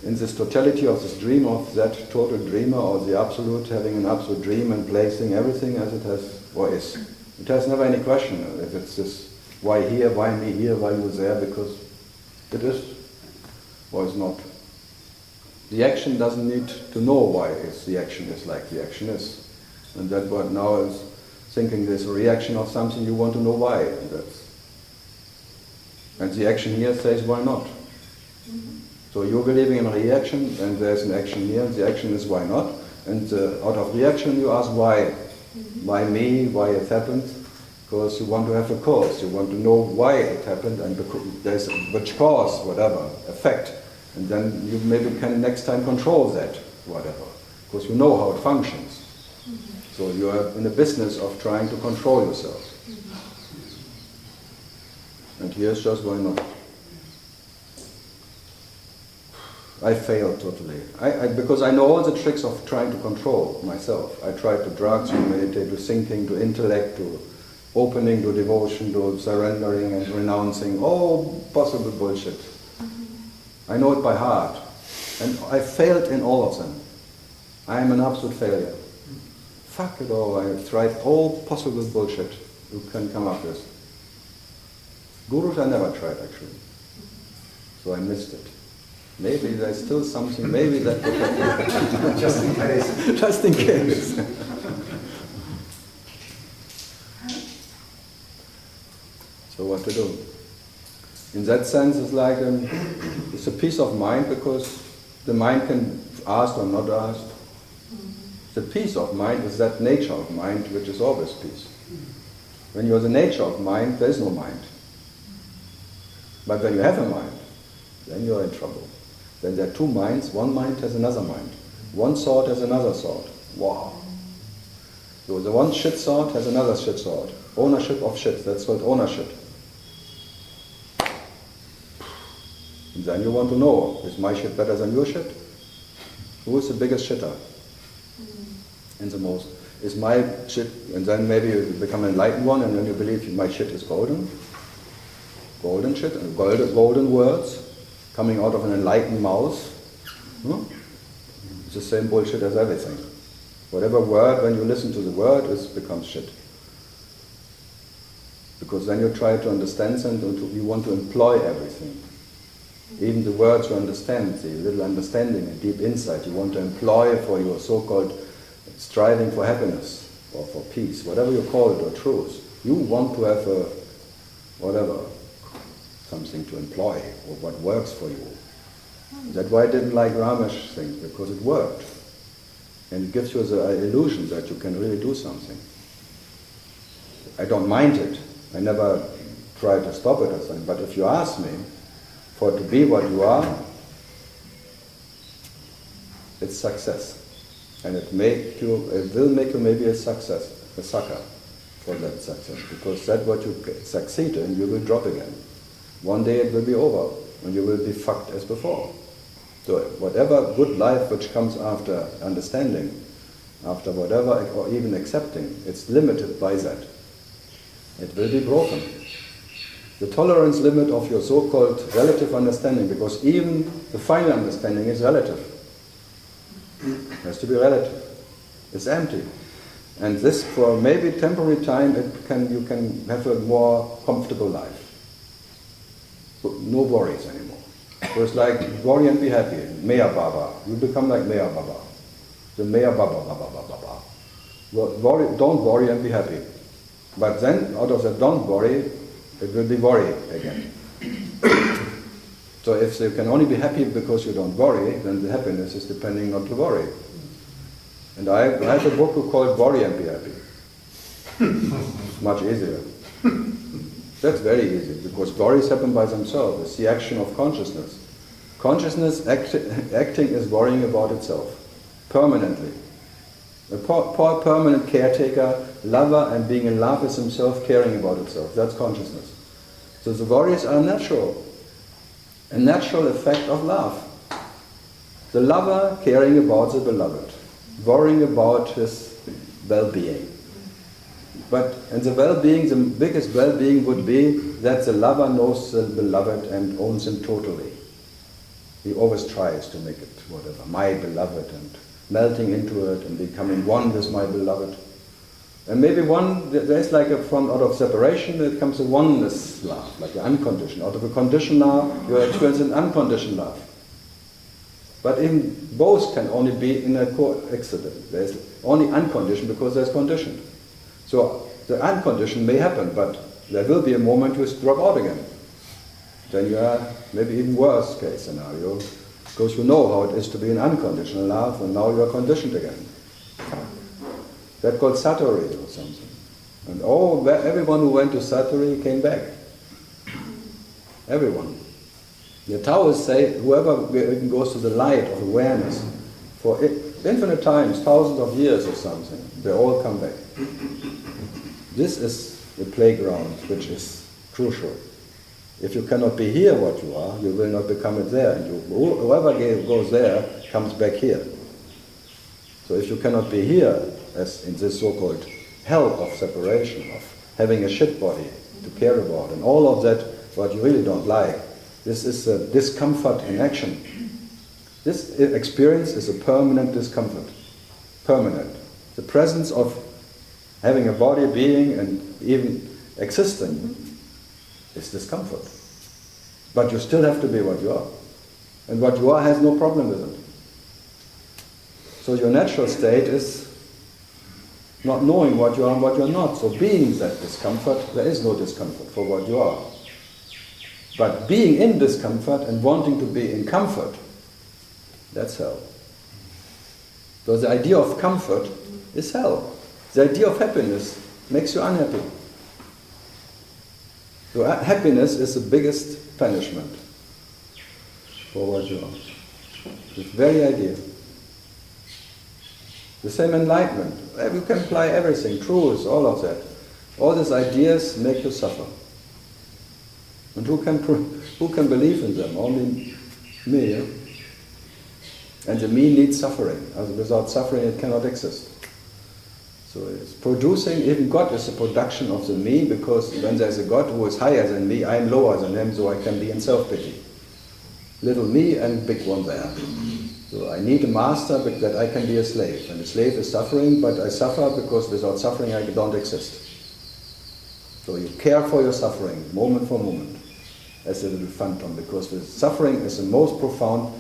in this totality of this dream of that total dreamer or the absolute having an absolute dream and placing everything as it has or is. It has never any question if it's this why here, why me here, why you there, because it is or it's not. The action doesn't need to know why the action is like the action is. And that what now is thinking there's a reaction of something, you want to know why. And the action here says why not. So you're believing in a reaction and there's an action here, and the action is why not. And out of reaction you ask why. Why me, why it happened. Because you want to have a cause, you want to know why it happened and there's which cause, whatever, effect. And then you maybe can next time control that, whatever. Because you know how it functions. So you are in the business of trying to control yourself. And here's just why not. I failed totally. Because I know all the tricks of trying to control myself. I tried to drugs, to meditate, to thinking, to intellect, to opening, to devotion, to surrendering and renouncing, all possible bullshit. I know it by heart. And I failed in all of them. I am an absolute failure. Fuck it all, I have tried all possible bullshit you can come up with. Gurus I never tried actually. So I missed it. Maybe there's still something, maybe that would have just in case. Just in case. what to do. In that sense, it's like it's a peace of mind because the mind can ask or not ask. The peace of mind is that nature of mind which is always peace. When you're the nature of mind, there is no mind. But when you have a mind, then you're in trouble. Then there are two minds, one mind has another mind. One thought has another thought. Wow. So the one shit thought has another shit thought. Ownership of shit, that's called ownership. And then you want to know, is my shit better than your shit? Who is the biggest shitter? And the most? Is my shit, and then maybe you become an enlightened one and then you believe my shit is golden. Golden shit, and golden words coming out of an enlightened mouth. It's the same bullshit as everything. Whatever word, when you listen to the word, it becomes shit. Because then you try to understand and you want to employ everything. Even the words you understand, the little understanding and deep insight you want to employ for your so-called striving for happiness or for peace, whatever you call it, or truth. You want to have a, whatever, something to employ or what works for you. That's why I didn't like Ramesh things, because it worked. And it gives you the illusion that you can really do something. I don't mind it. I never try to stop it or something. But if you ask me for it to be what you are, it's success. And it will make you maybe a success, a sucker for that success. Because that's what you succeed in, you will drop again. One day it will be over, and you will be fucked as before. So whatever good life which comes after understanding, after whatever, or even accepting, it's limited by that. It will be broken. The tolerance limit of your so-called relative understanding, because even the final understanding is relative. It has to be relative. It's empty. And this, for maybe temporary time, you can have a more comfortable life. No worries anymore. So it's like worry and be happy. Mea Baba. You become like Mea Baba. The Mea Baba, Baba, Baba, Baba. Don't worry and be happy. But then, out of that don't worry, it will be worry again. So if you can only be happy because you don't worry, then the happiness is depending not to worry. And I have a book called Worry and Be Happy. It's much easier. That's very easy, because worries happen by themselves. It's the action of consciousness. Consciousness acting is worrying about itself, permanently. A poor permanent caretaker, lover, and being in love with himself, caring about itself. That's consciousness. So the worries are natural. A natural effect of love. The lover caring about the beloved, worrying about his well-being. But in the well-being, the biggest well-being would be that the lover knows the beloved and owns him totally. He always tries to make it whatever, my beloved, and melting into it and becoming one with my beloved. And maybe there's like out of separation there comes a oneness love, like an unconditional. Out of a conditioned love, you experience an unconditioned love. But in both can only be in a coincidence. There's only unconditioned because there's conditioned. So the unconditioned may happen, but there will be a moment you drop out again. Then you are maybe even worse case scenario, because you know how it is to be in unconditional love, and now you are conditioned again. That's called Satori or something. And everyone who went to Satori came back. Everyone. The Taoists say whoever even goes to the light of awareness for infinite times, thousands of years or something, they all come back. This is the playground which is crucial. If you cannot be here what you are, you will not become it there. And whoever goes there comes back here. So if you cannot be here, as in this so-called hell of separation, of having a shit body to care about, and all of that, what you really don't like, this is a discomfort in action. This experience is a permanent discomfort. Permanent. The presence of having a body, being, and even existing is discomfort. But you still have to be what you are. And what you are has no problem with it. So your natural state is Not knowing what you are and what you're not. So being that discomfort, there is no discomfort for what you are. But being in discomfort and wanting to be in comfort, that's hell. So the idea of comfort is hell. The idea of happiness makes you unhappy. So happiness is the biggest punishment for what you are. This very idea. The same enlightenment. You can apply everything, truth, all of that. All these ideas make you suffer. And who can believe in them? Only me. Yeah? And the me needs suffering. As without suffering it cannot exist. So it's producing, even God is a production of the me, because when there's a God who is higher than me, I am lower than him, so I can be in self-pity. Little me and big one there. So I need a master that I can be a slave. And the slave is suffering, but I suffer because without suffering I don't exist. So you care for your suffering, moment for moment, as a little phantom, because the suffering is the most profound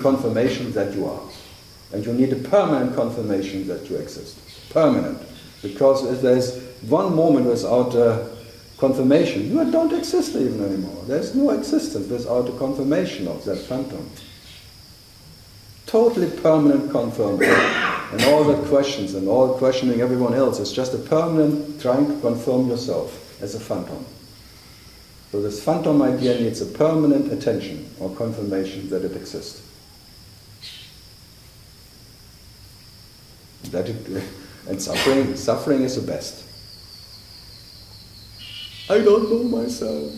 confirmation that you are. And you need a permanent confirmation that you exist. Permanent. Because if there's one moment without confirmation, you don't exist even anymore. There's no existence without a confirmation of that phantom. Totally permanent confirmed. And all the questions and all questioning everyone else is just a permanent trying to confirm yourself as a phantom. So this phantom idea needs a permanent attention or confirmation that it exists. And suffering is the best. I don't know myself.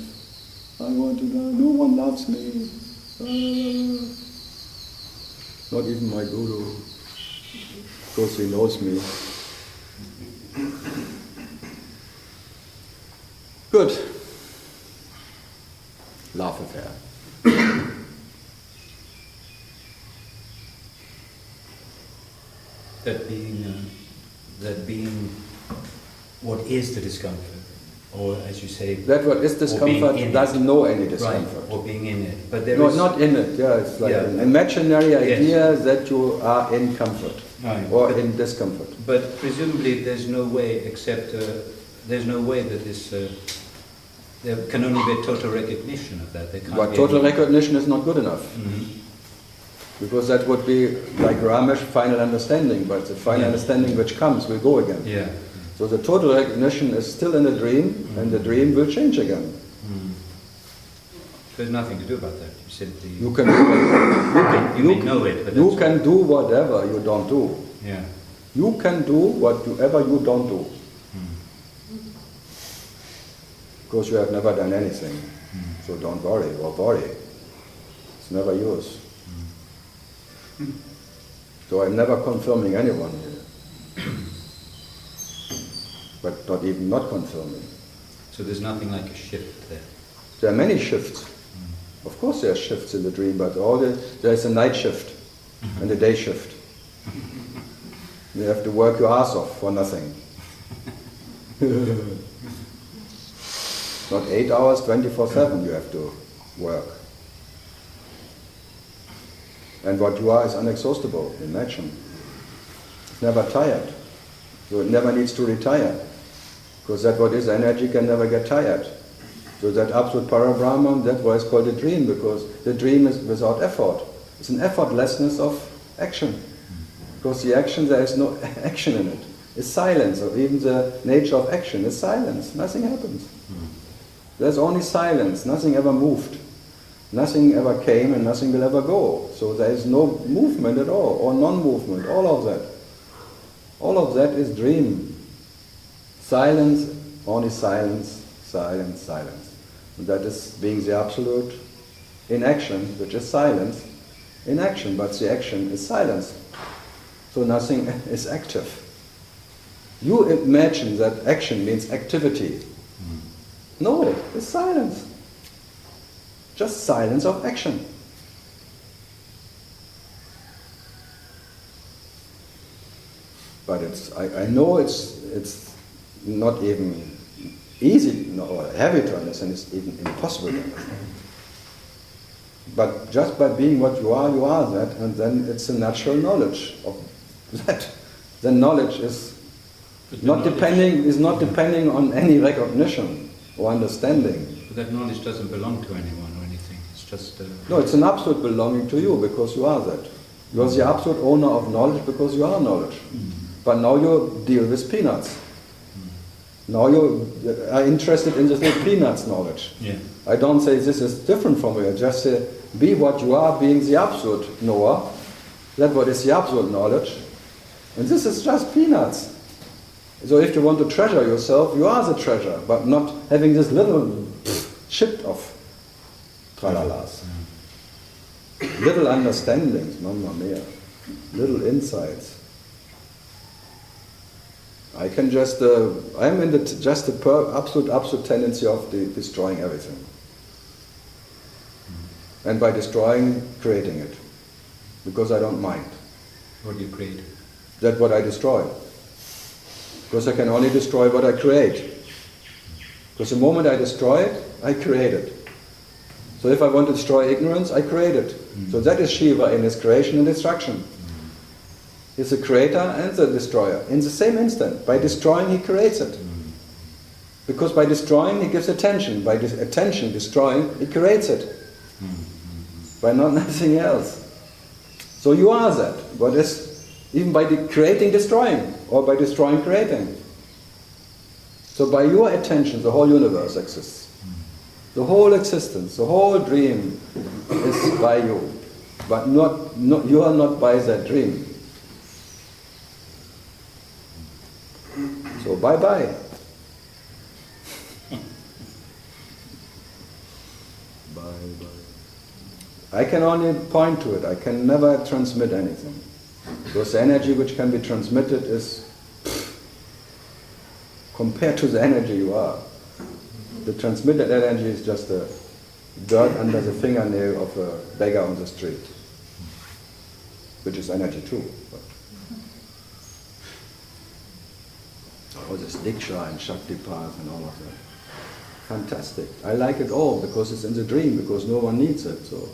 I want to die. No one loves me. Not even my guru, because he knows me. Good. Love affair. That being what is the discomfort, or as you say, that what is discomfort doesn't know any discomfort. Right, or being in it. But there no, is not in it. Yeah, it's like an imaginary idea that you are in comfort or in discomfort. But presumably, there's no way except there's no way that this. There can only be a total recognition of that. There can't but be total recognition is not good enough. Mm-hmm. Because that would be like Ramesh, final understanding, but the final understanding which comes will go again. Yeah. So the total recognition is still in the dream, and the dream will change again. There's nothing to do about that. You said you can know it, but you can do whatever you don't do. Yeah. You can do whatever you don't do. Because you have never done anything. So don't worry or worry. It's never yours. So I'm never confirming anyone here. But not even not confirming. So there's nothing like a shift there? There are many shifts. Of course there are shifts in the dream, but there's a night shift and a day shift. You have to work your ass off for nothing. Not 8 hours, 24/7 you have to work. And what you are is unexhaustible, imagine. It's never tired. So it never needs to retire. Because that what is energy can never get tired. So that absolute Parabrahman, that's why it's called a dream, because the dream is without effort. It's an effortlessness of action. Because the action, there is no action in it. It's silence, or even the nature of action is silence. Nothing happens. There's only silence, nothing ever moved. Nothing ever came and nothing will ever go. So there is no movement at all, or non-movement, all of that. All of that is dream. Silence, only silence, silence, silence. And that is being the absolute in action, which is silence, in action, but the action is silence. So nothing is active. You imagine that action means activity. No, it's silence. Just silence of action. But I know it's not even easy or heavy to understand, it's even impossible to understand. But just by being what you are that, and then it's a natural knowledge of that. then knowledge is not depending on any recognition or understanding. But that knowledge doesn't belong to anyone or anything. It's just... No, it's an absolute belonging to you because you are that. You are the absolute owner of knowledge because you are knowledge. But now you deal with peanuts. Now you are interested in this little peanuts knowledge. Yeah. I don't say this is different from you. I just say, be what you are, being the absolute knower. That's what is the absolute knowledge. And this is just peanuts. So if you want to treasure yourself, you are the treasure, but not having this little chip of tralalas. Little understandings, mamma mia. Little insights. I can just, I'm in the absolute tendency of destroying everything. And by destroying, creating it. Because I don't mind. What do you create? That's what I destroy. Because I can only destroy what I create. Because the moment I destroy it, I create it. So if I want to destroy ignorance, I create it. So that is Shiva in his creation and destruction. He's the creator and the destroyer in the same instant. By destroying, he creates it. Because by destroying, he gives attention. By attention, destroying, he creates it. By nothing else. So you are that. What is even by creating, destroying, or by destroying, creating. So by your attention, the whole universe exists. The whole existence, the whole dream is by you. But you are not by that dream. So bye-bye. Bye-bye. I can only point to it. I can never transmit anything. Because the energy which can be transmitted is compared to the energy you are. The transmitted energy is just a dirt under the fingernail of a beggar on the street. Which is energy too. But all this Diksha and Shaktipat and all of that. Fantastic. I like it all because it's in the dream, because no one needs it. So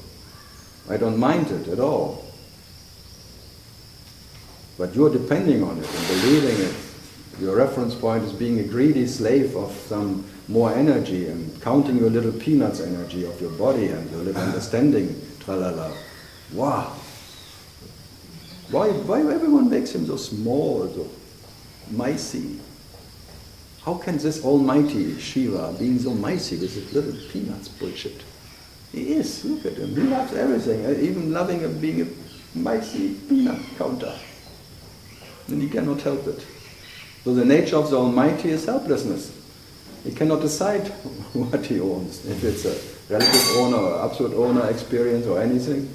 I don't mind it at all. But you're depending on it and believing it. Your reference point is being a greedy slave of some more energy and counting your little peanuts energy of your body and your little understanding. Tralala. Wow. Why everyone makes him so small, so micy? How can this almighty Shiva, being so micy with his little peanuts bullshit? He is, look at him, he loves everything, even loving being a micy peanut counter. And he cannot help it. So the nature of the Almighty is helplessness. He cannot decide what he owns, if it's a relative owner or absolute owner experience or anything.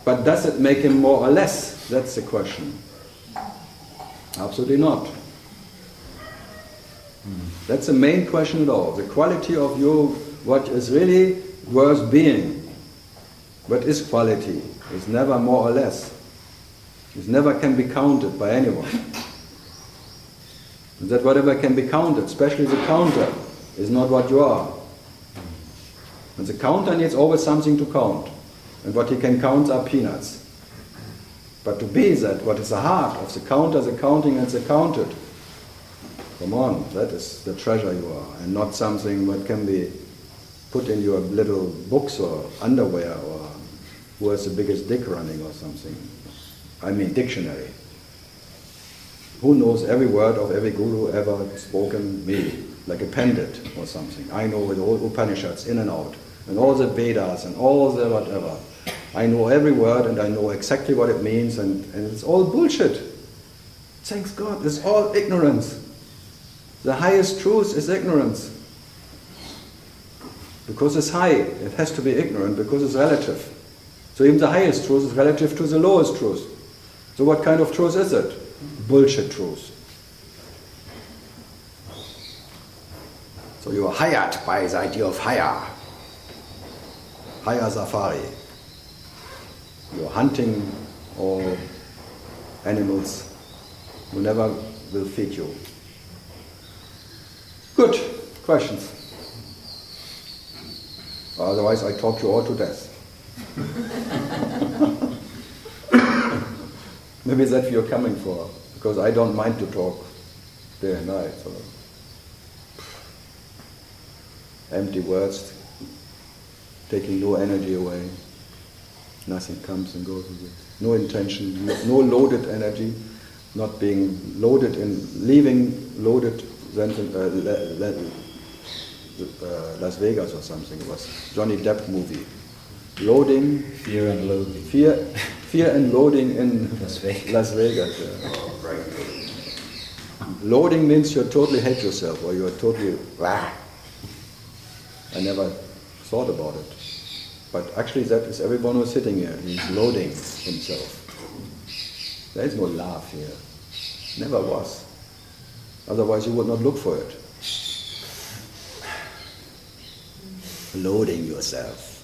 But does it make him more or less? That's the question. Absolutely not. That's the main question at all. The quality of you, what is really worth being. What is quality? It's never more or less. It never can be counted by anyone. That whatever can be counted, especially the counter, is not what you are. And the counter needs always something to count. And what he can count are peanuts. But to be that, what is the heart of the counter, the counting and the counted, come on, that is the treasure you are, and not something that can be put in your little books or underwear or who has the biggest dick running or something. I mean dictionary. Who knows every word of every guru ever spoken? Me, like a pandit or something. I know the whole Upanishads in and out, and all the Vedas and all the whatever. I know every word and I know exactly what it means, and it's all bullshit. Thanks God, it's all ignorance. The highest truth is ignorance. Because it's high, it has to be ignorant because it's relative. So even the highest truth is relative to the lowest truth. So what kind of truth is it? Bullshit truth. So you are hired by the idea of hire. Hire safari. You are hunting all animals who never will feed you. Good. Questions? Otherwise I talk you all to death. Maybe that's what you're coming for, because I don't mind to talk day and night. So. Empty words, taking no energy away. Nothing comes and goes with it. No intention, no loaded energy, not being loaded in, leaving loaded Las Vegas or something. It was Johnny Depp movie. Loading. Fear and loathing. Fear and loading in Las Vegas. Yeah. Loading means you totally hate yourself, or you are totally rah. I never thought about it. But actually that is everyone who's sitting here. He's loading himself. There is no love here. Never was. Otherwise you would not look for it. Loading yourself.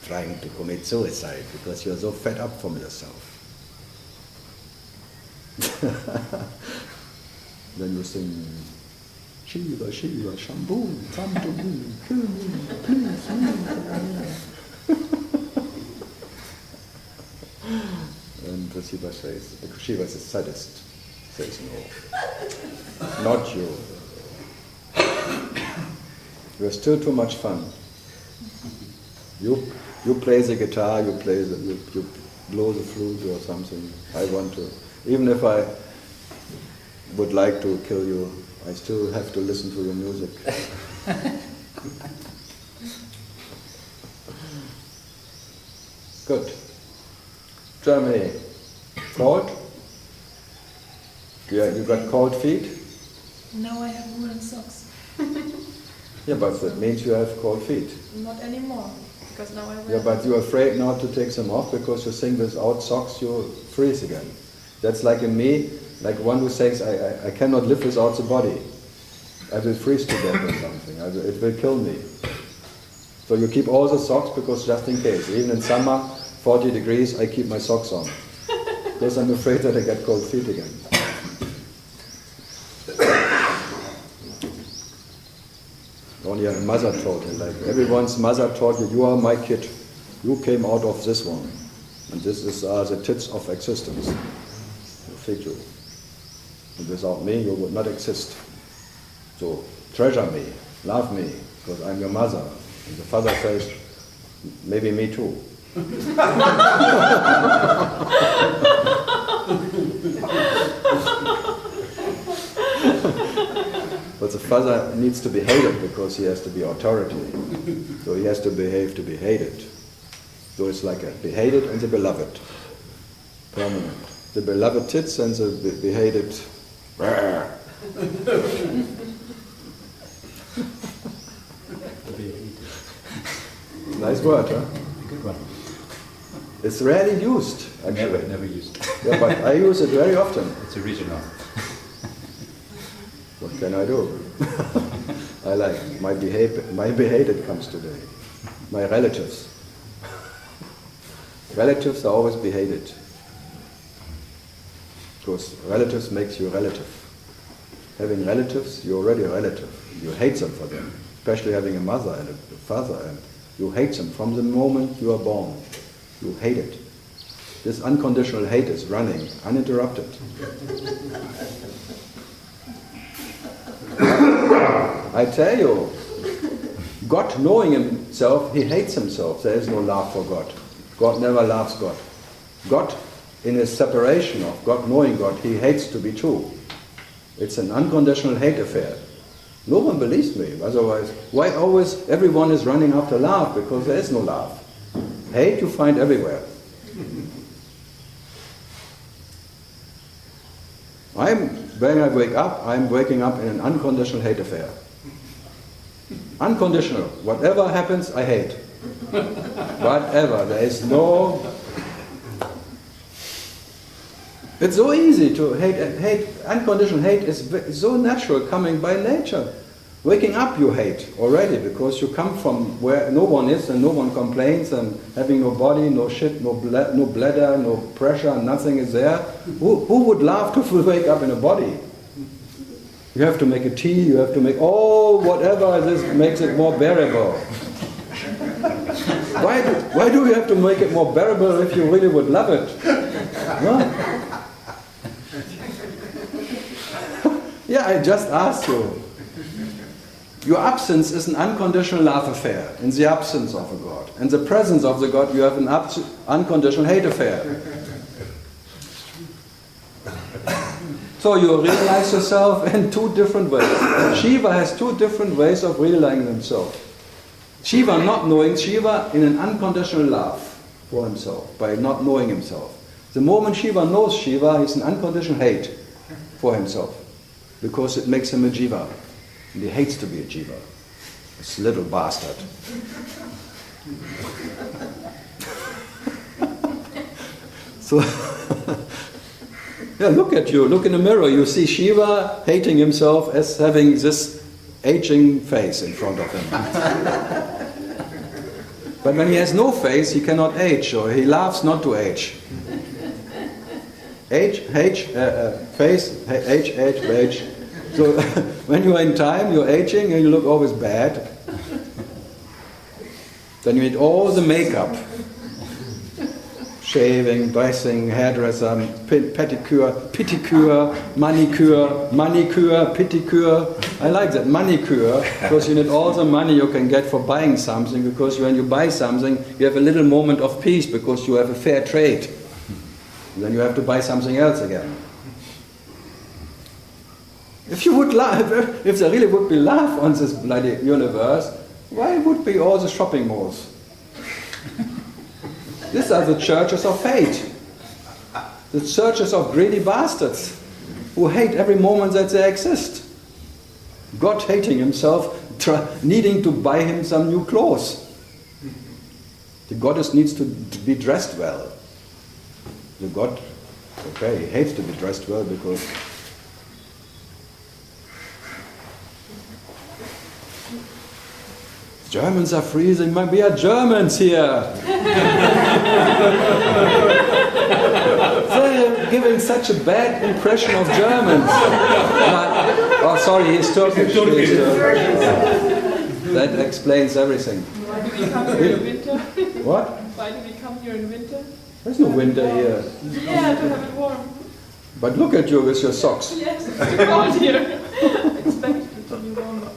Trying to commit suicide because you're so fed up from yourself. Then you sing, Shiva, Shiva, Shambhu, come to me, kill me, please. And the Shiva says, because Shiva is a sadist, says no, not you. You're still too much fun. You play the guitar, you blow the flute or something. I want to, even if I would like to kill you, I still have to listen to your music. Good. Germany. Cold? Yeah, you got cold feet? No, I have woolen socks. Yeah, but that means you have cold feet. Not anymore, because now I wear. Yeah, but you're afraid now to take them off because you think without socks you'll freeze again. That's like in me, like one who says, I cannot live without the body. I will freeze to death or something. It will kill me. So you keep all the socks because just in case. Even in summer, 40 degrees, I keep my socks on. Because I'm afraid that I get cold feet again. Only a mother taught him, like everyone's mother taught you, you are my kid. You came out of this one. And this is the tits of existence. You feed you. And without me, you would not exist. So treasure me, love me, because I'm your mother. And the father says, maybe me too. But the father needs to be hated because he has to be authority. So he has to behave to be hated. So it's like a behated and the beloved. Permanent. The beloved tits and the behated. Nice word, huh? Good one. It's rarely used, actually. Never used. Yeah, but I use it very often. It's original. What can I do? I like my behated comes today. My relatives. Relatives are always behated. Because relatives makes you relative. Having relatives, you're already a relative. You hate them for them. Especially having a mother and a father, and you hate them from the moment you are born. You hate it. This unconditional hate is running uninterrupted. I tell you, God knowing himself, he hates himself. There is no love for God. God never loves God. God, in his separation of God knowing God, he hates to be true. It's an unconditional hate affair. No one believes me. Otherwise, why always everyone is running after love? Because there is no love. Hate you find everywhere. When I wake up, I'm waking up in an unconditional hate affair. Unconditional. Whatever happens, I hate. Whatever. There is no... It's so easy to hate. Unconditional hate is so natural, coming by nature. Waking up you hate already, because you come from where no one is and no one complains, and having no body, no shit, no bladder, no pressure, nothing is there. Who would love to wake up in a body? You have to make a tea, you have to make, whatever this makes it more bearable. Why do you have to make it more bearable if you really would love it? No? Yeah, I just asked you. Your absence is an unconditional love affair, in the absence of a God. In the presence of the God, you have an unconditional hate affair. So you realize yourself in two different ways. Shiva has two different ways of realizing himself. Shiva not knowing Shiva in an unconditional love for himself, by not knowing himself. The moment Shiva knows Shiva, he's an unconditional hate for himself, because it makes him a jiva. And he hates to be a jiva. This little bastard. So, yeah, look at you, look in the mirror, you see Shiva hating himself as having this aging face in front of him. But when he has no face, he cannot age, or he laughs not to age. Face, age. So when you're in time, you're aging and you look always bad. Then you need all the makeup. Shaving, dressing, hairdresser, pedicure, manicure, pedicure. I like that, manicure, because you need all the money you can get for buying something, because when you buy something, you have a little moment of peace, because you have a fair trade. Then you have to buy something else again. If you would laugh, if there really would be love on this bloody universe, why would be all the shopping malls? These are the churches of hate. The churches of greedy bastards who hate every moment that they exist. God hating himself, needing to buy him some new clothes. The goddess needs to be dressed well. The god, okay, he hates to be dressed well because Germans are freezing. We are Germans here. They're giving such a bad impression of Germans. Oh, sorry, he's Turkish. That explains everything. Why do we come here in winter? What? Why do we come here in winter? There's no winter here. Yeah, to have it warm. But look at you with your socks. Yes, it's too cold here. Expect it to be warmer.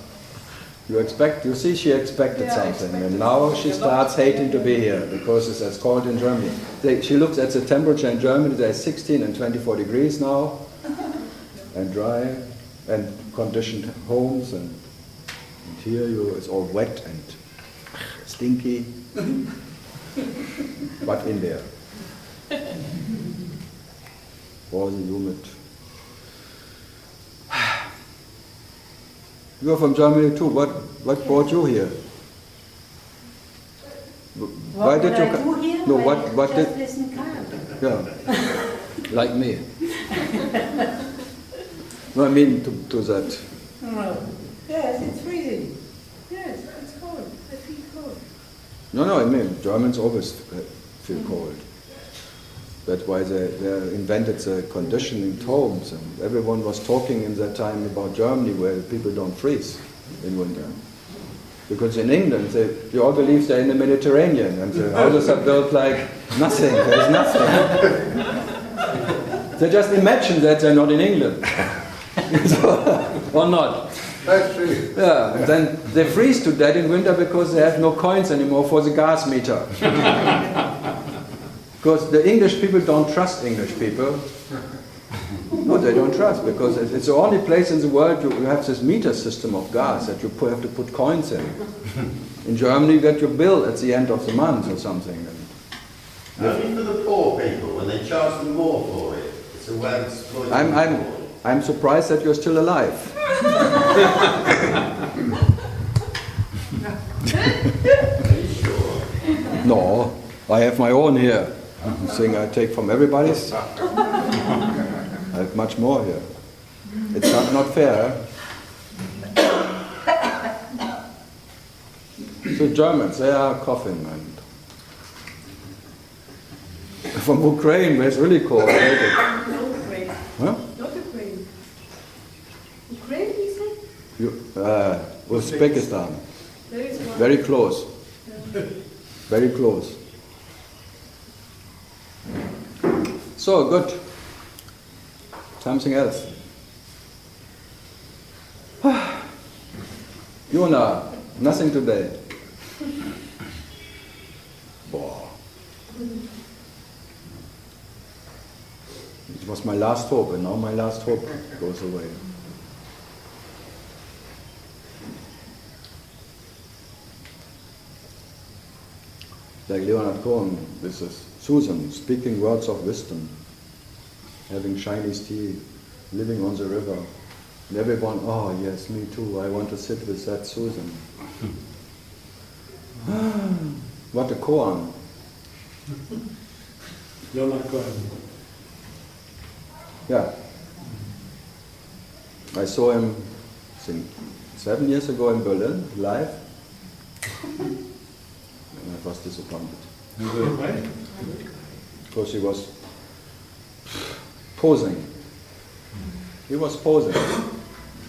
You see, she expected something, and now she starts hating to be here, because it's cold in Germany. She looks at the temperature in Germany, there's 16 and 24 degrees now, and dry, and conditioned homes, and here it's all wet and stinky, but in there. All the humid. You are from Germany too. What brought you here? Why did you come? No, what did? Listen, Karl. Yeah, like me. No, I mean to that. Oh, yes, it's freezing. Yes, it's cold. I feel cold. No, I mean Germans always feel cold. That's why they invented the conditioning homes, and everyone was talking in that time about Germany, where people don't freeze in winter. Because in England, they all believe they're in the Mediterranean, and the houses are built like nothing, there's nothing. They just imagine that they're not in England. Or not. That's true. Yeah, and then they freeze to death in winter because they have no coins anymore for the gas meter. Because the English people don't trust English people. No, they don't trust, because it's the only place in the world you have this meter system of gas that you have to put coins in. In Germany you get your bill at the end of the month or something. Only for the poor people, when they charge them more for it. It's a way of exploiting the poor. I'm surprised that you're still alive. Are you sure? No, I have my own here. Thing I take from everybody's. I have much more here. It's not fair. So Germans, they are coughing, man. From Ukraine, where it's really cold. Not Ukraine. Huh? Not Ukraine. Ukraine, you said? Uzbekistan. There is one. Very close. Very close. So, good. Something else. Tuna, nothing today. Boah. It was my last hope, and now my last hope goes away. Like Leonard Cohen, this is Susan, speaking words of wisdom, having Chinese tea, living on the river. And everyone, oh yes, me too, I want to sit with that Susan. What a koan. Leonard Cohen. Yeah. I saw him, I think, 7 years ago in Berlin, live. And I was disappointed. Right? Because he was posing. He was posing.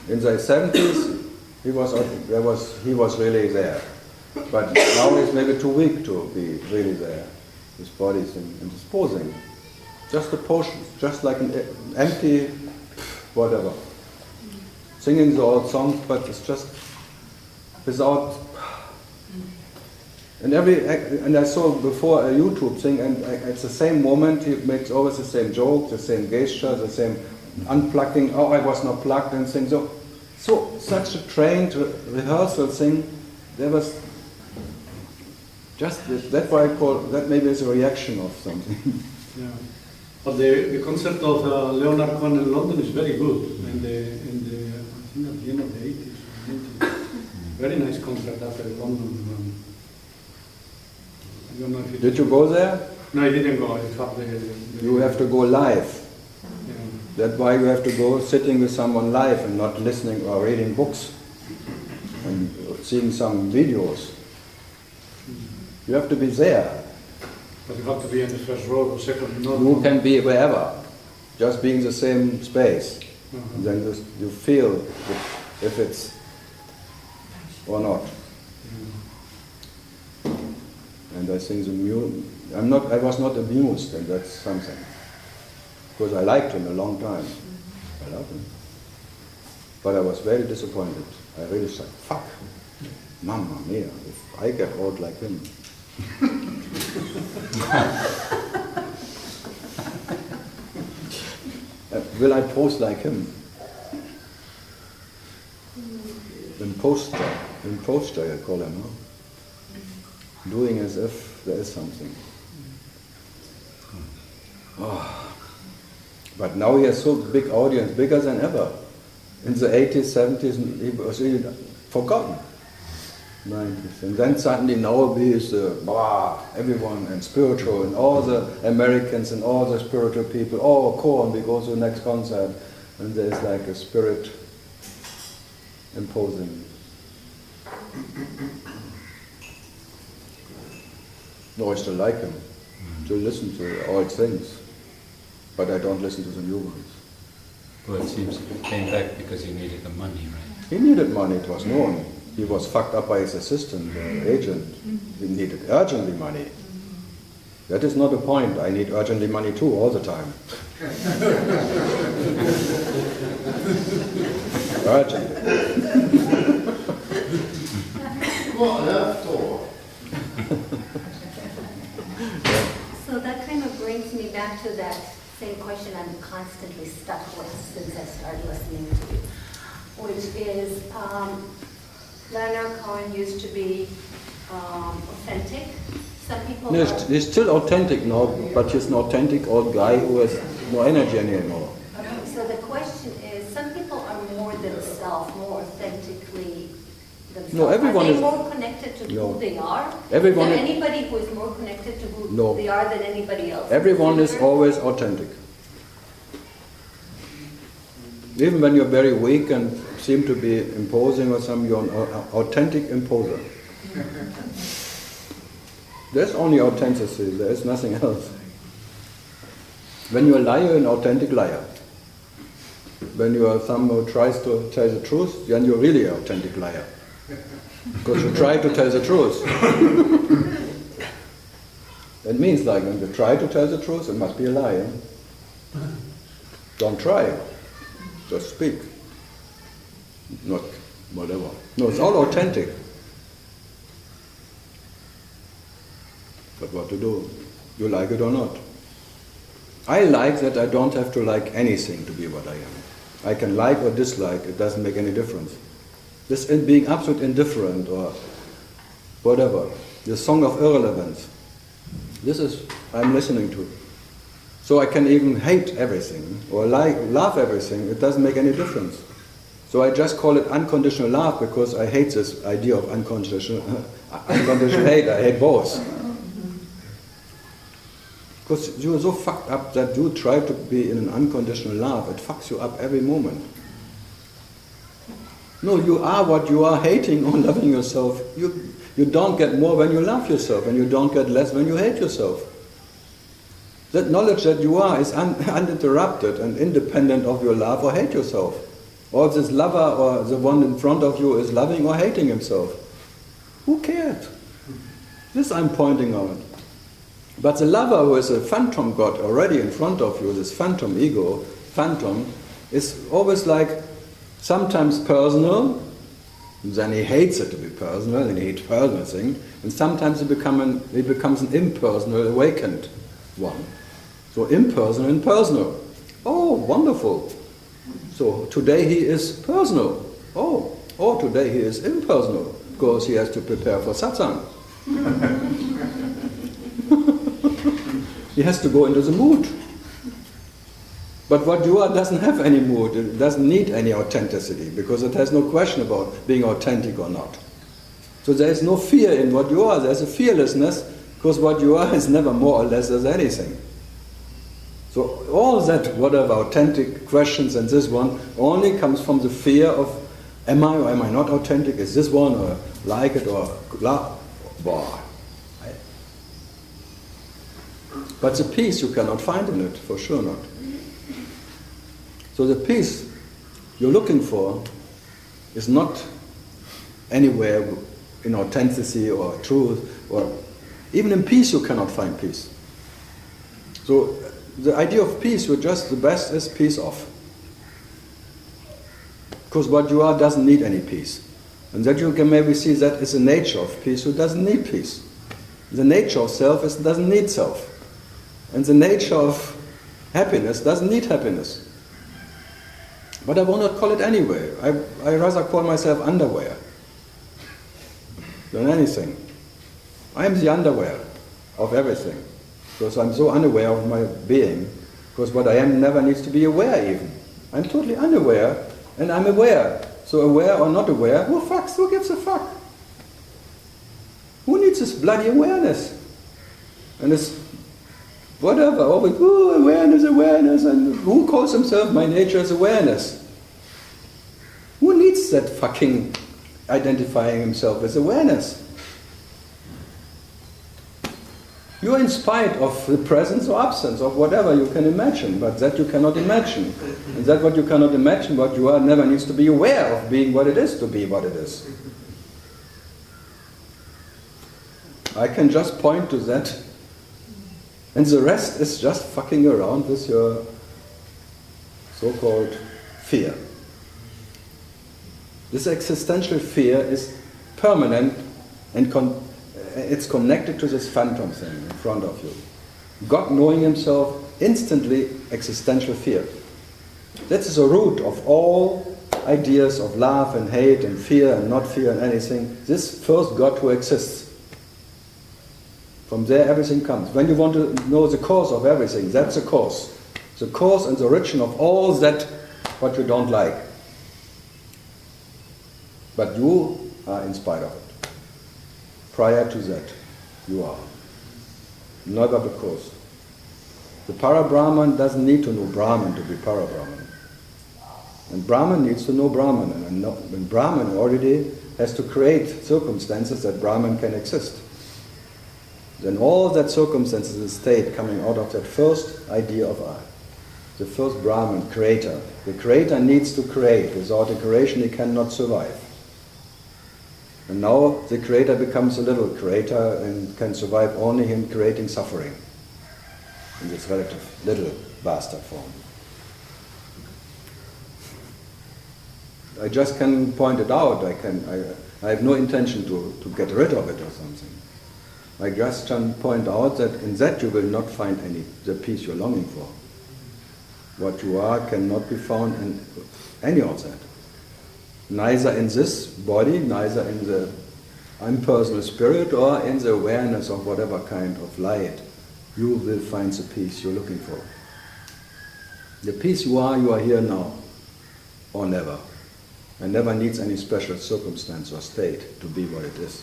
In the 70s, he was really there. But now he's maybe too weak to be really there. His body's and he's posing. Just a pose, just like an empty, whatever. Singing the old songs, but it's just without. And I saw before a YouTube thing, and at the same moment he makes always the same joke, the same gesture, the same unplugging. Oh, I was not plugged and things. So such a trained rehearsal thing. There was just that's why I call that maybe is a reaction of something. Yeah. But the concert of Leonard Cohen in London is very good. In the I think at the end of the 80s. Very nice concert after London. I don't know if Did you go there? No, I didn't go. You have to go live. Yeah. That's why you have to go sitting with someone live and not listening or reading books and seeing some videos. You have to be there. But you have to be in the first row or second. You can be wherever, just being in the same space. Uh-huh. Then you feel if it's or not. And I think I was not amused, and that's something. Because I liked him a long time. I love him. But I was very disappointed. I really said, fuck, mamma mia, if I get old like him. Will I pose like him? Imposter, I call him, no? Doing as if there is something. Oh. But now he has so big audience, bigger than ever. In the 80s, 70s, he was really forgotten. 90s. And then suddenly now he is everyone and spiritual and all the Americans and all the spiritual people, Cohen, we go to the next concert. And there's like a spirit imposing. No, I still like him, to listen to old things, but I don't listen to the new ones. Well, it seems he came back because he needed the money, right? He needed money, it was known. He was fucked up by his assistant, the agent. He needed urgently money. That is not a point. I need urgently money too, all the time. Urgently. What on earth for? So that kind of brings me back to that same question I'm constantly stuck with since I started listening to you, which is Leonard Cohen used to be authentic. Some people He's still authentic now, but he's an authentic old guy who has no energy anymore. So the question is, some people are more themselves, more authentically themselves. No, everyone are they is more connected to who they are? Everyone is there anybody who is more connected to who they are than anybody else? Everyone is always authentic. Even when you're very weak and seem to be imposing or something, you're an authentic imposer. There's only authenticity, there is nothing else. When you're a liar, you're an authentic liar. When you are someone who tries to tell the truth, then you're really an authentic liar. Because you try to tell the truth. It means like when you try to tell the truth, it must be a lie. Don't try. Just speak. Not whatever. No, it's all authentic. But what to do? You like it or not? I like that I don't have to like anything to be what I am. I can like or dislike, it doesn't make any difference. This in being absolute indifferent or whatever, the song of irrelevance, this is I'm listening to. So I can even hate everything or love everything, it doesn't make any difference. So I just call it unconditional love because I hate this idea of unconditional hate, I hate both. Because you are so fucked up that you try to be in an unconditional love, it fucks you up every moment. No, you are what you are hating or loving yourself. You don't get more when you love yourself, and you don't get less when you hate yourself. That knowledge that you are is uninterrupted and independent of your love or hate yourself. Or if this lover or the one in front of you is loving or hating himself. Who cares? This I'm pointing out. But the lover who is a phantom god already in front of you, this phantom ego, phantom, is always like sometimes personal, then he hates it to be personal, and he hates personal things, and sometimes he becomes an impersonal, awakened one. So impersonal and personal. Oh, wonderful. So today he is personal. Oh, today he is impersonal, because he has to prepare for satsang. He has to go into the mood. But what you are doesn't have any mood, it doesn't need any authenticity, because it has no question about being authentic or not. So there is no fear in what you are, there's a fearlessness, because what you are is never more or less as anything. So all that, whatever, authentic questions and this one, only comes from the fear of, am I or am I not authentic? Is this one, or like it, or blah, blah. But the peace you cannot find in it, for sure not. So the peace you're looking for is not anywhere in authenticity or truth, or even in peace you cannot find peace. So the idea of peace, the best is peace off. Because what you are doesn't need any peace. And that you can maybe see that is the nature of peace who doesn't need peace. The nature of self doesn't need self. And the nature of happiness doesn't need happiness. But I will not call it anyway. I rather call myself underwear than anything. I am the underwear of everything. Because I'm so unaware of my being. Because what I am never needs to be aware even. I'm totally unaware and I'm aware. So aware or not aware, who gives a fuck? Who needs this bloody awareness? And this whatever, always, awareness, and who calls himself my nature is awareness? Who needs that fucking identifying himself as awareness? You are in spite of the presence or absence of whatever you can imagine, but that you cannot imagine. And that what you cannot imagine, what you are, never needs to be aware of being what it is to be what it is. I can just point to that. And the rest is just fucking around with your so-called fear. This existential fear is permanent and it's connected to this phantom thing in front of you. God knowing himself, instantly existential fear. That is the root of all ideas of love and hate and fear and not fear and anything. This first God who exists. From there everything comes. When you want to know the cause of everything, that's the cause. The cause and the origin of all that what you don't like. But you are in spite of it. Prior to that, you are. Never because. The Para-Brahman doesn't need to know Brahman to be Para-Brahman. And Brahman needs to know Brahman. And Brahman already has to create circumstances that Brahman can exist. Then all that circumstances, the state coming out of that first idea of I, the first Brahman, creator. The creator needs to create. Without a creation he cannot survive. And now the creator becomes a little creator and can survive only in creating suffering. In this relative little bastard form. I just can point it out. I have no intention to get rid of it or something. I just can point out that in that you will not find the peace you're longing for. What you are cannot be found in any of that. Neither in this body, neither in the impersonal spirit, or in the awareness of whatever kind of light, you will find the peace you're looking for. The peace you are here now, or never. And never needs any special circumstance or state to be what it is.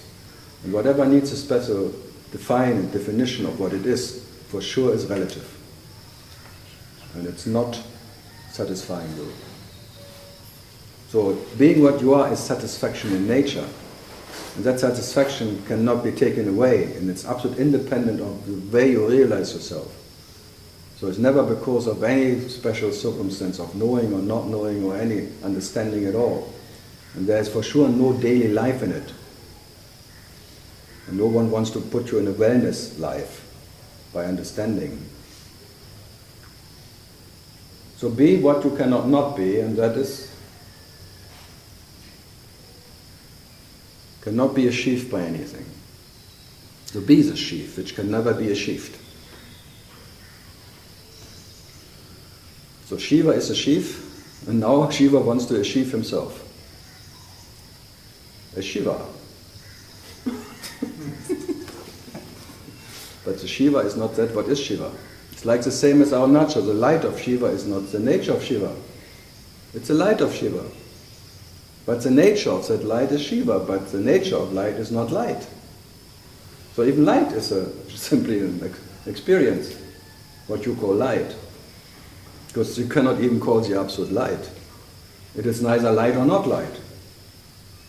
And whatever needs a special definition of what it is, for sure is relative. And it's not satisfying you. So being what you are is satisfaction in nature. And that satisfaction cannot be taken away, and it's absolutely independent of the way you realize yourself. So it's never because of any special circumstance of knowing or not knowing or any understanding at all. And there's for sure no daily life in it. And no one wants to put you in a wellness life by understanding. So be what you cannot not be, and that is cannot be achieved by anything. So be the sheaf, which can never be achieved. So Shiva is a sheaf, and now Shiva wants to achieve himself. A Shiva. But the Shiva is not that what is Shiva. It's like the same as our nature. The light of Shiva is not the nature of Shiva. It's the light of Shiva. But the nature of that light is Shiva, but the nature of light is not light. So even light is simply an experience, what you call light. Because you cannot even call the absolute light. It is neither light or not light.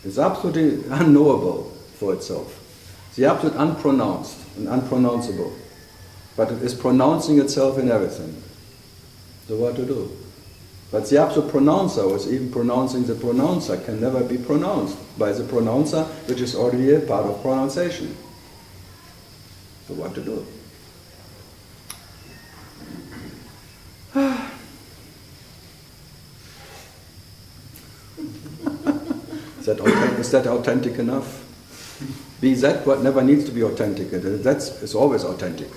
It's absolutely unknowable for itself. The absolute unpronounced and unpronounceable. But it is pronouncing itself in everything. So what to do? But the absolute pronouncer, or even pronouncing the pronouncer, can never be pronounced by the pronouncer, which is already a part of pronunciation. So what to do? Is that authentic enough? Be that what never needs to be authentic. It's always authentic,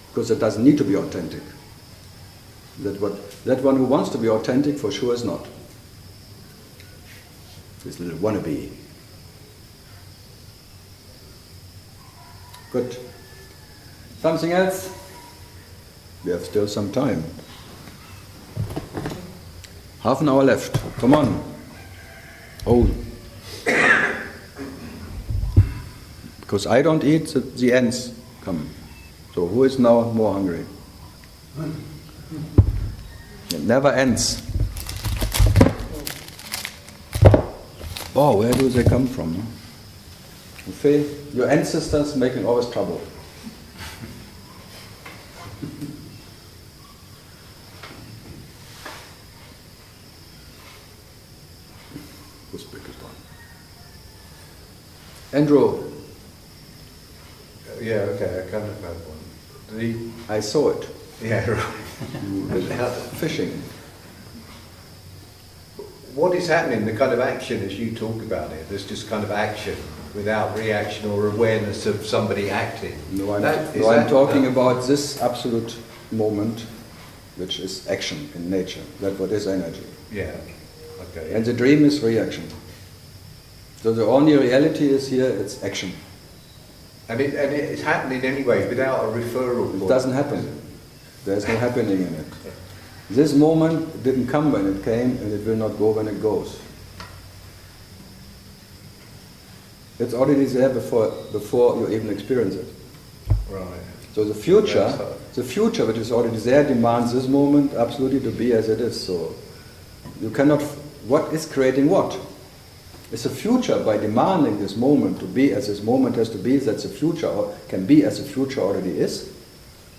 because it doesn't need to be authentic. That one who wants to be authentic for sure is not. This little wannabe. Good. Something else? We have still some time. Half an hour left. Come on. Oh. Because I don't eat, the ants come. So who is now more hungry? It never ends. Oh, where do they come from? Okay, your ancestors making always trouble. Who's biggest one? Andrew. Yeah, okay, I kind of have one. I saw it. Yeah, right. Fishing. What is happening, the kind of action as you talk about it, there's just kind of action without reaction or awareness of somebody acting. No, I'm talking about this absolute moment, which is action in nature. That's what is energy. Yeah, okay. And the dream is reaction. So the only reality is here, it's action. And it's happening anyway without a referral point. It doesn't happen. There's no happening in it. This moment didn't come when it came, and it will not go when it goes. It's already there before you even experience it. Right. So the future which is already there demands this moment absolutely to be as it is. So you cannot. What is creating what? It's a future by demanding this moment to be as this moment has to be, that the future can be as the future already is,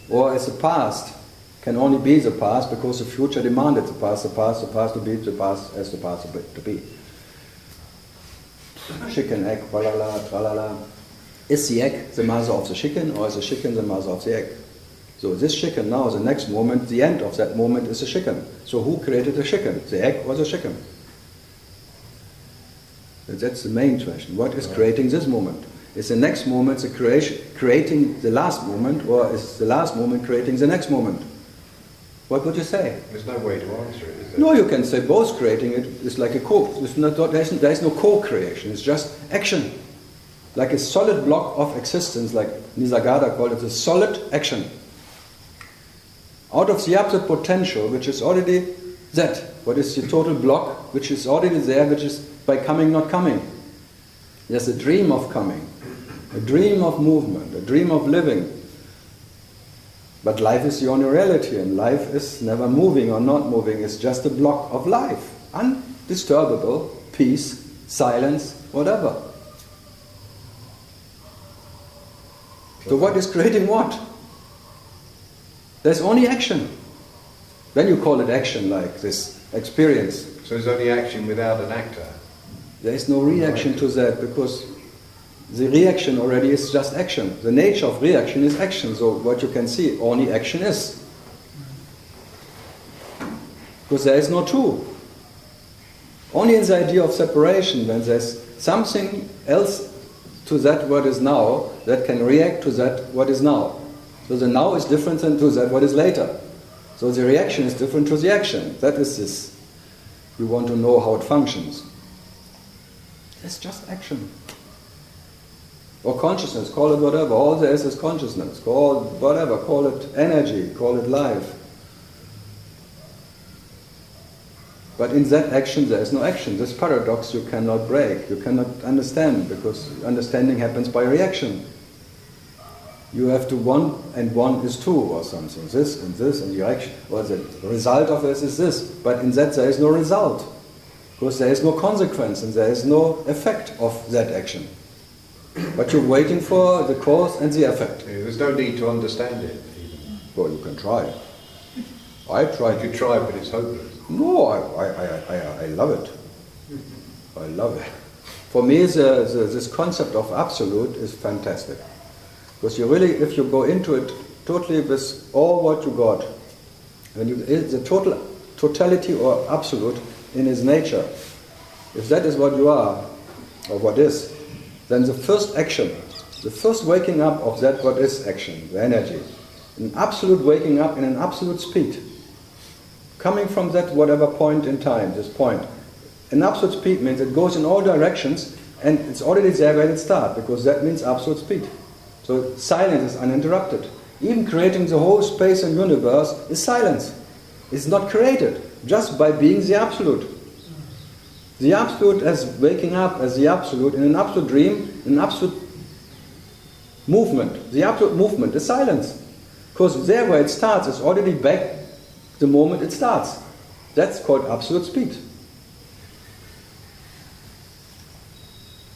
or as the past can only be the past because the future demanded the past to be the past as the past to be. Chicken, egg, tralala, tralala. Is the egg the mother of the chicken, or is the chicken the mother of the egg? So this chicken now, the next moment, the end of that moment is the chicken. So who created the chicken? The egg or the chicken? That's the main question. What is creating this moment? Is the next moment the creating the last moment, or is the last moment creating the next moment? What would you say? There's no way to answer it, is there? No, you can say both creating it is like a there is no co-creation, it's just action. Like a solid block of existence, like Nisargadatta called it, a solid action. Out of the absolute potential, which is already that, what is the total block, which is already there, which is by coming, not coming. There's a dream of coming, a dream of movement, a dream of living. But life is the only reality, and life is never moving or not moving, it's just a block of life. Undisturbable, peace, silence, whatever. So what is creating what? There's only action. Then you call it action, like this experience. So there's only action without an actor? There is no reaction to that, because the reaction already is just action. The nature of reaction is action, so what you can see, only action is. Because there is no two. Only in the idea of separation, when there's something else to that what is now, that can react to that what is now. So the now is different than to that what is later. So the reaction is different to the action. That is this. You want to know how it functions. It's just action. Or consciousness, call it whatever. All there is consciousness. Call it whatever. Call it energy. Call it life. But in that action there is no action. This paradox you cannot break. You cannot understand, because understanding happens by reaction. You have to one and one is two or something. This and the reaction. Or the result of this is this. But in that there is no result. Because there is no consequence and there is no effect of that action. But you're waiting for the cause and the effect. Yeah, there's no need to understand it. Well, you can try. I tried. You could try, but it's hopeless. No, I love it. I love it. For me, this concept of absolute is fantastic. Because you really, if you go into it totally with all what you got, when you, the totality or absolute in its nature, if that is what you are, or what is, then the first action, the first waking up of that what is action, the energy, an absolute waking up in an absolute speed, coming from that whatever point in time, this point. An absolute speed means it goes in all directions and it's already there when it starts, because that means absolute speed. So silence is uninterrupted. Even creating the whole space and universe is silence. It's not created, just by being the absolute. The absolute as waking up as the absolute in an absolute dream, in an absolute movement. The absolute movement is silence. Because there where it starts is already back the moment it starts. That's called absolute speed.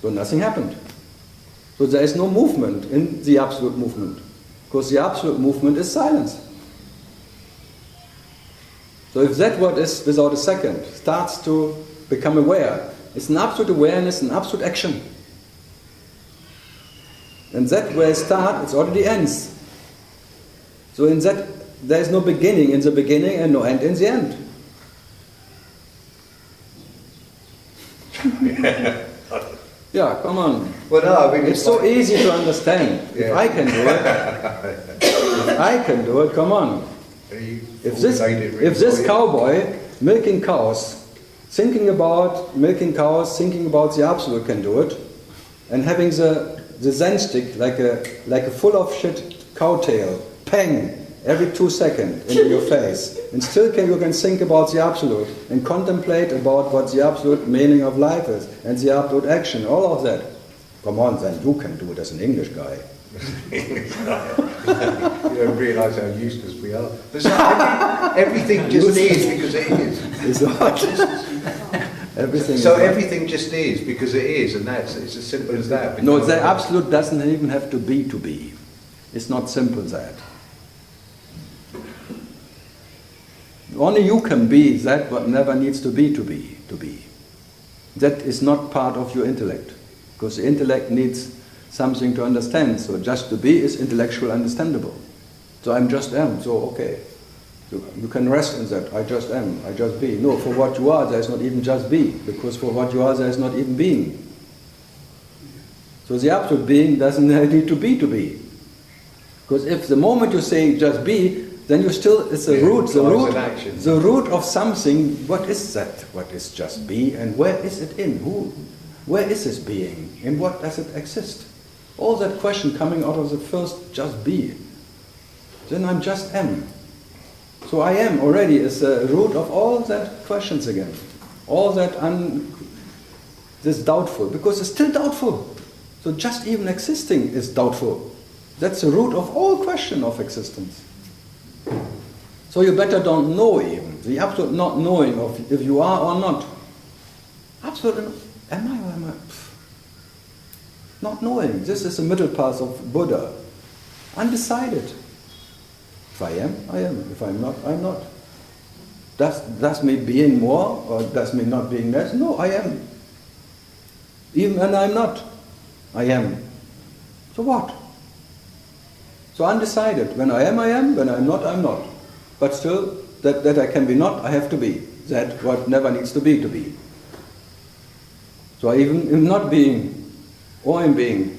So nothing happened. So there is no movement in the absolute movement. Because the absolute movement is silence. So if that what is without a second starts to become aware, it's an absolute awareness, an absolute action. And that where it starts, it already ends. So in that, there is no beginning in the beginning and no end in the end. Yeah, come on. Well, no, I mean, it's so easy to understand. Yeah. If I can do it, if I can do it, come on. If this cowboy milking cows, thinking about milking cows, thinking about the absolute can do it, and having the Zen stick like a full of shit cowtail, pang, every 2 seconds into your face, and still you can think about the absolute and contemplate about what the absolute meaning of life is and the absolute action, all of that. Come on, then you can do it as an English guy. You don't realise how useless we are. Everything just is because it is. Everything just is because it is, and it's as simple as that. No, the absolute doesn't even have to be to be. It's not simple that. Only you can be that what never needs to be to be. That is not part of your intellect, because the intellect needs something to understand. So just to be is intellectual understandable. So I'm just am, so okay. You can rest in that. I just am. I just be. No, for what you are, there is not even just be. Because for what you are, there is not even being. So the absolute being doesn't need to be. Because if the moment you say just be, then you still, it's the root of something. What is that? What is just be? And where is it in? Where is this being? In what does it exist? All that question coming out of the first just be. Then I'm just am. So I am already is the root of all that questions again. All that this doubtful, because it's still doubtful. So just even existing is doubtful. That's the root of all question of existence. So you better don't know even. The absolute not knowing of if you are or not. Absolutely, am I or am I? Not knowing. This is the middle path of Buddha. Undecided. If I am, I am. If I'm not, I'm not. Does me being more or does me not being less? No, I am. Even when I'm not, I am. So what? So undecided. When I am, I am. When I'm not, I'm not. But still, that I can be not, I have to be. That what never needs to be to be. So I even am not being, or I'm being.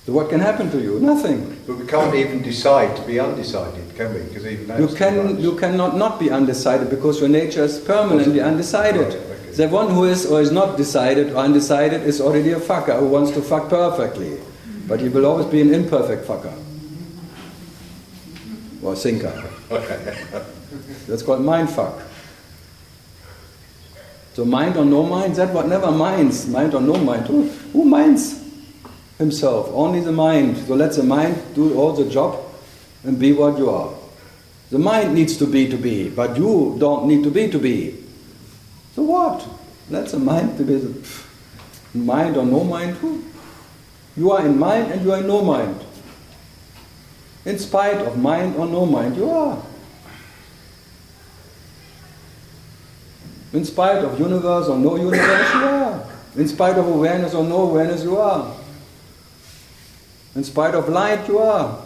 So what can happen to you? Nothing. But we can't even decide to be undecided, can we? Because even you cannot not be undecided because your nature is permanently undecided. Right, okay. The one who is or is not decided or undecided is already a fucker who wants to fuck perfectly. But he will always be an imperfect fucker. Or thinker. That's called mind fuck. So mind or no mind, that what never minds. Mind or no mind. Who minds himself? Only the mind. So let the mind do all the job and be what you are. The mind needs to be, but you don't need to be. So what? Let the mind to be the mind or no mind. You are in mind and you are in no mind. In spite of mind or no mind, you are. In spite of universe or no universe, you are. In spite of awareness or no awareness, you are. In spite of light, you are.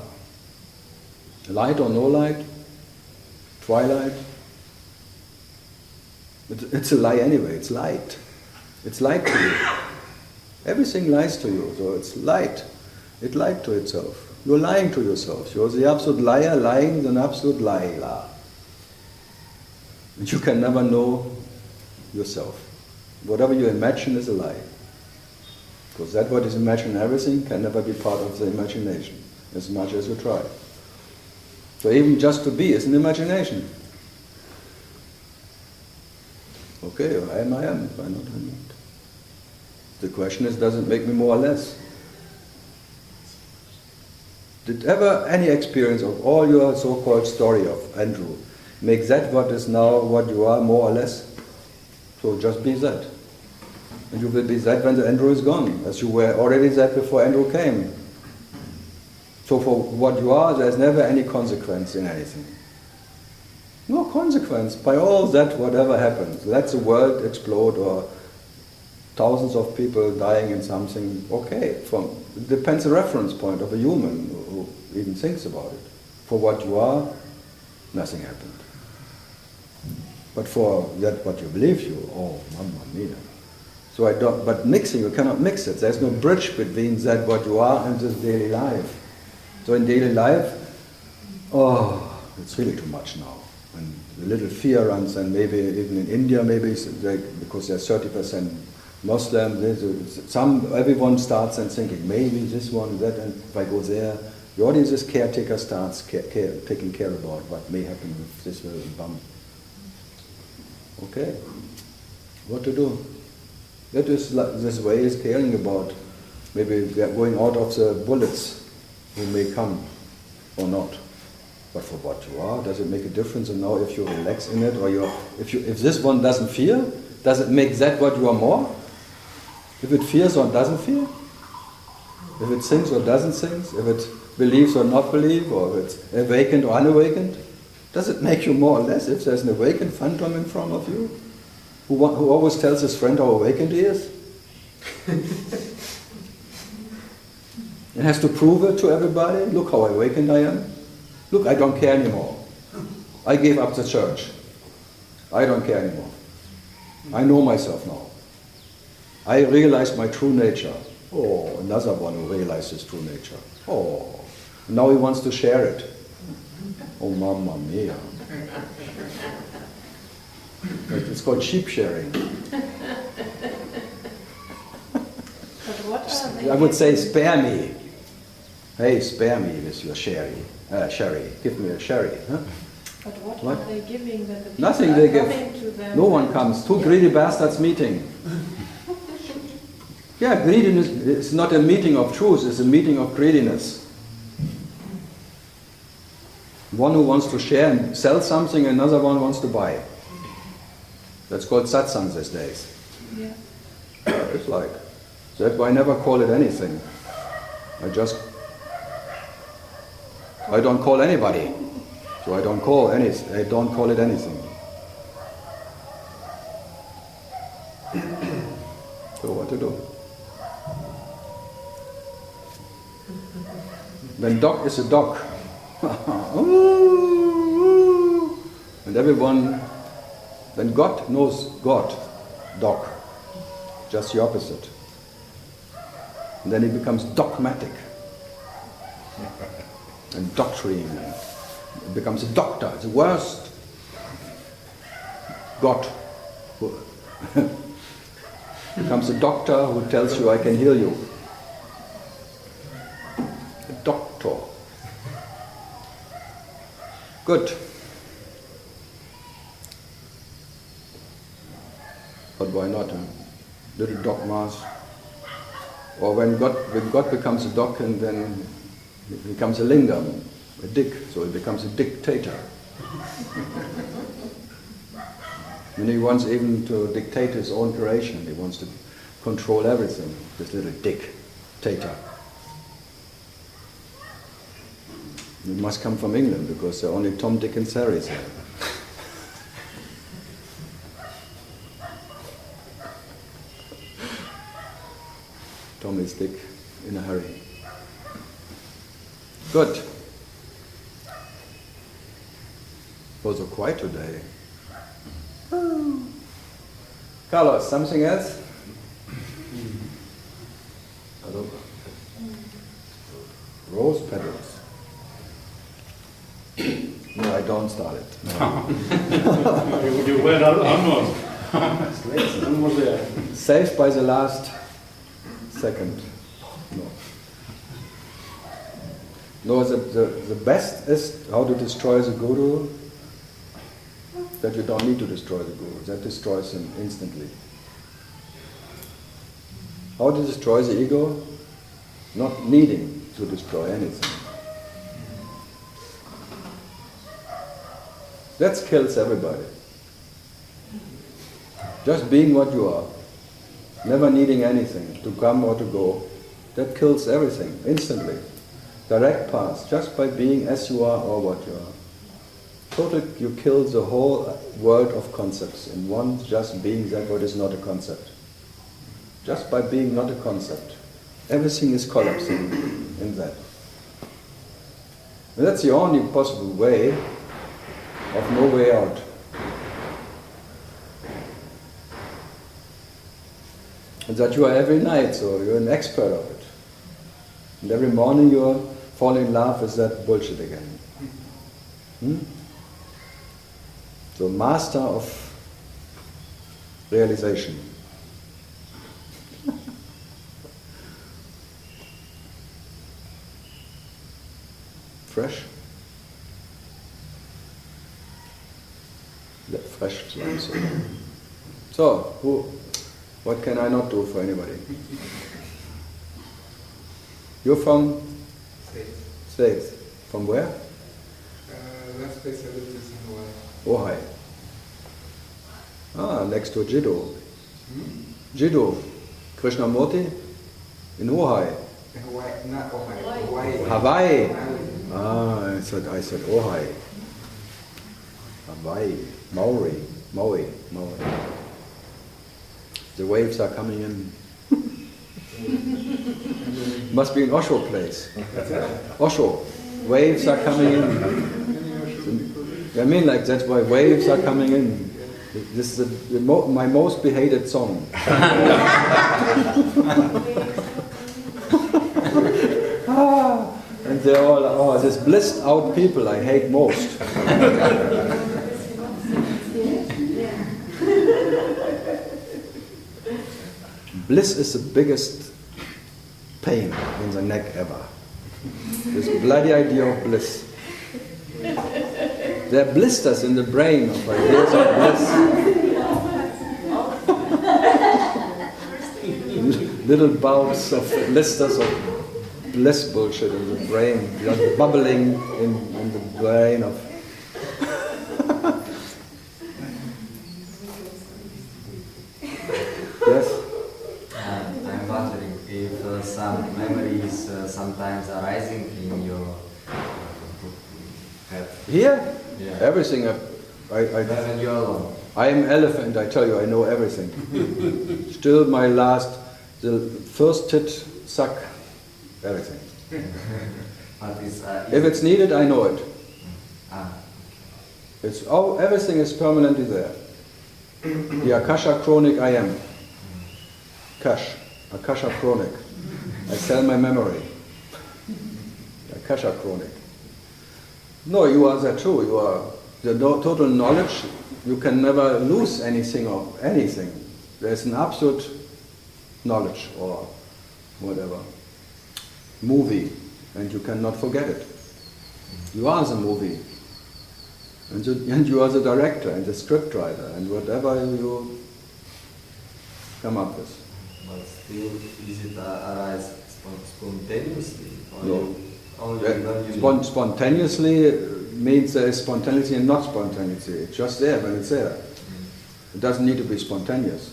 Light or no light, twilight. It's a lie anyway, it's light. It's light to you. Everything lies to you, so it's light. It lied to itself. You're lying to yourself. You're the absolute liar lying an absolute liar. And you can never know yourself. Whatever you imagine is a lie. Because that what is imagined, everything can never be part of the imagination, as much as you try. So even just to be is an imagination. Okay, I am, if I'm not, I'm not. The question is, does it make me more or less? Did ever any experience of all your so-called story of Andrew make that what is now what you are more or less? So just be that. And you will be that when the Andrew is gone, as you were already that before Andrew came. So for what you are, there's never any consequence in anything. No consequence. By all that, whatever happens, let the world explode or thousands of people dying in something, okay. It depends the reference point of a human who even thinks about it. For what you are, nothing happened. But for that what you believe you, oh, mamma mia. So but mixing, you cannot mix it. There's no bridge between that what you are and this daily life. So in daily life, oh, it's really too much now. When the little fear runs, and maybe even in India, maybe because there's 30% Muslim, everyone starts and thinking, maybe this one, that, and if I go there, the audience is caretaker starts taking care about what may happen if this will bump. Okay, what to do? That is this way is caring about maybe we are going out of the bullets who may come or not. But for what you are, does it make a difference? And now if you relax in it, or if this one doesn't fear, does it make that what you are more? If it fears or doesn't fear? If it thinks or doesn't think? If it believes or not believe? Or if it's awakened or unawakened? Does it make you more or less if there's an awakened phantom in front of you? Who always tells his friend how awakened he is? And has to prove it to everybody. Look how awakened I am. Look, I don't care anymore. I gave up the church. I don't care anymore. I know myself now. I realized my true nature. Oh, another one who realized his true nature. Oh, now he wants to share it. Oh, mamma mia. It's called sheep sharing. I would say, spare me. Hey, spare me with your sherry. Give me a sherry. Huh? But what are they giving that the people Nothing are they give. coming to them? No one comes. Two greedy bastards meeting. Yeah, greediness is not a meeting of truth, it's a meeting of greediness. One who wants to share and sell something, another one wants to buy. That's called satsang these days. Yeah. It's like, that's why I never call it anything. I don't call anybody. So I don't call it anything. So what to do? When dog is a dog. And everyone, when God knows God, dog, just the opposite. And then he becomes dogmatic. And doctrine. It becomes a doctor, it's the worst. God becomes a doctor who tells you, I can heal you. A doctor. Good. But why not? Huh? Little dogmas. Or when God becomes a dog, and then it becomes a lingam, a dick, so it becomes a dictator. And he wants even to dictate his own creation. He wants to control everything, this little dictator. It must come from England, because there are only Tom, Dick and Harrys here. Tom is Dick in a hurry. Good. Also quiet today. Carlos, something else? Hello. Rose petals. No, I don't start it. No. You were almost. Almost there. Saved by the last second. No. No, the best is how to destroy the guru, that you don't need to destroy the guru. That destroys him instantly. How to destroy the ego? Not needing to destroy anything. That kills everybody. Just being what you are, never needing anything to come or to go, that kills everything instantly. Direct path, just by being as you are or what you are. Totally, you kill the whole world of concepts in one, just being that what is not a concept. Just by being not a concept. Everything is collapsing in that. And that's the only possible way of no way out. And that you are every night, so you're an expert of it. And every morning you're falling in love with that bullshit again. So master of realization. Fresh? Fresh answer. So, what can I not do for anybody? You're from? States. States. From where? Last place I lived is in Hawaii. Ojai. Ah, next to Jiddu. Jiddu. Krishnamurti? In Ojai. Hawaii, not Ohio. Hawaii. Ah, I said Ojai. Hawaii. Maui. The waves are coming in. Must be an Osho place. Osho. waves are coming in. I mean, like, that's why waves are coming in. This is my most hated song. And they're all, oh, this blissed out people I hate most. Bliss is the biggest pain in the neck ever. This bloody idea of bliss. There are blisters in the brain of ideas of bliss. Little bulbs of blisters of bliss bullshit in the brain, just bubbling in the brain of. Yes? I'm wondering if some memories sometimes arising in your head. Here? Yeah. Everything. When you're alone. I am elephant, I tell you, I know everything. Still the first tit suck, everything. If it's needed, I know it. Everything is permanently there. The Akasha Chronic I am. Akasha Chronic. I sell my memory. Akasha Chronic. No, you are that too. You are the total knowledge. You can never lose anything of anything. There's an absolute knowledge or whatever. Movie, and you cannot forget it. You are the movie. And you are the director and the scriptwriter and whatever you come up with. But still, is it arise spontaneously? No. Only Spontaneously means there is spontaneity and not spontaneity. It's just there when it's there. It doesn't need to be spontaneous.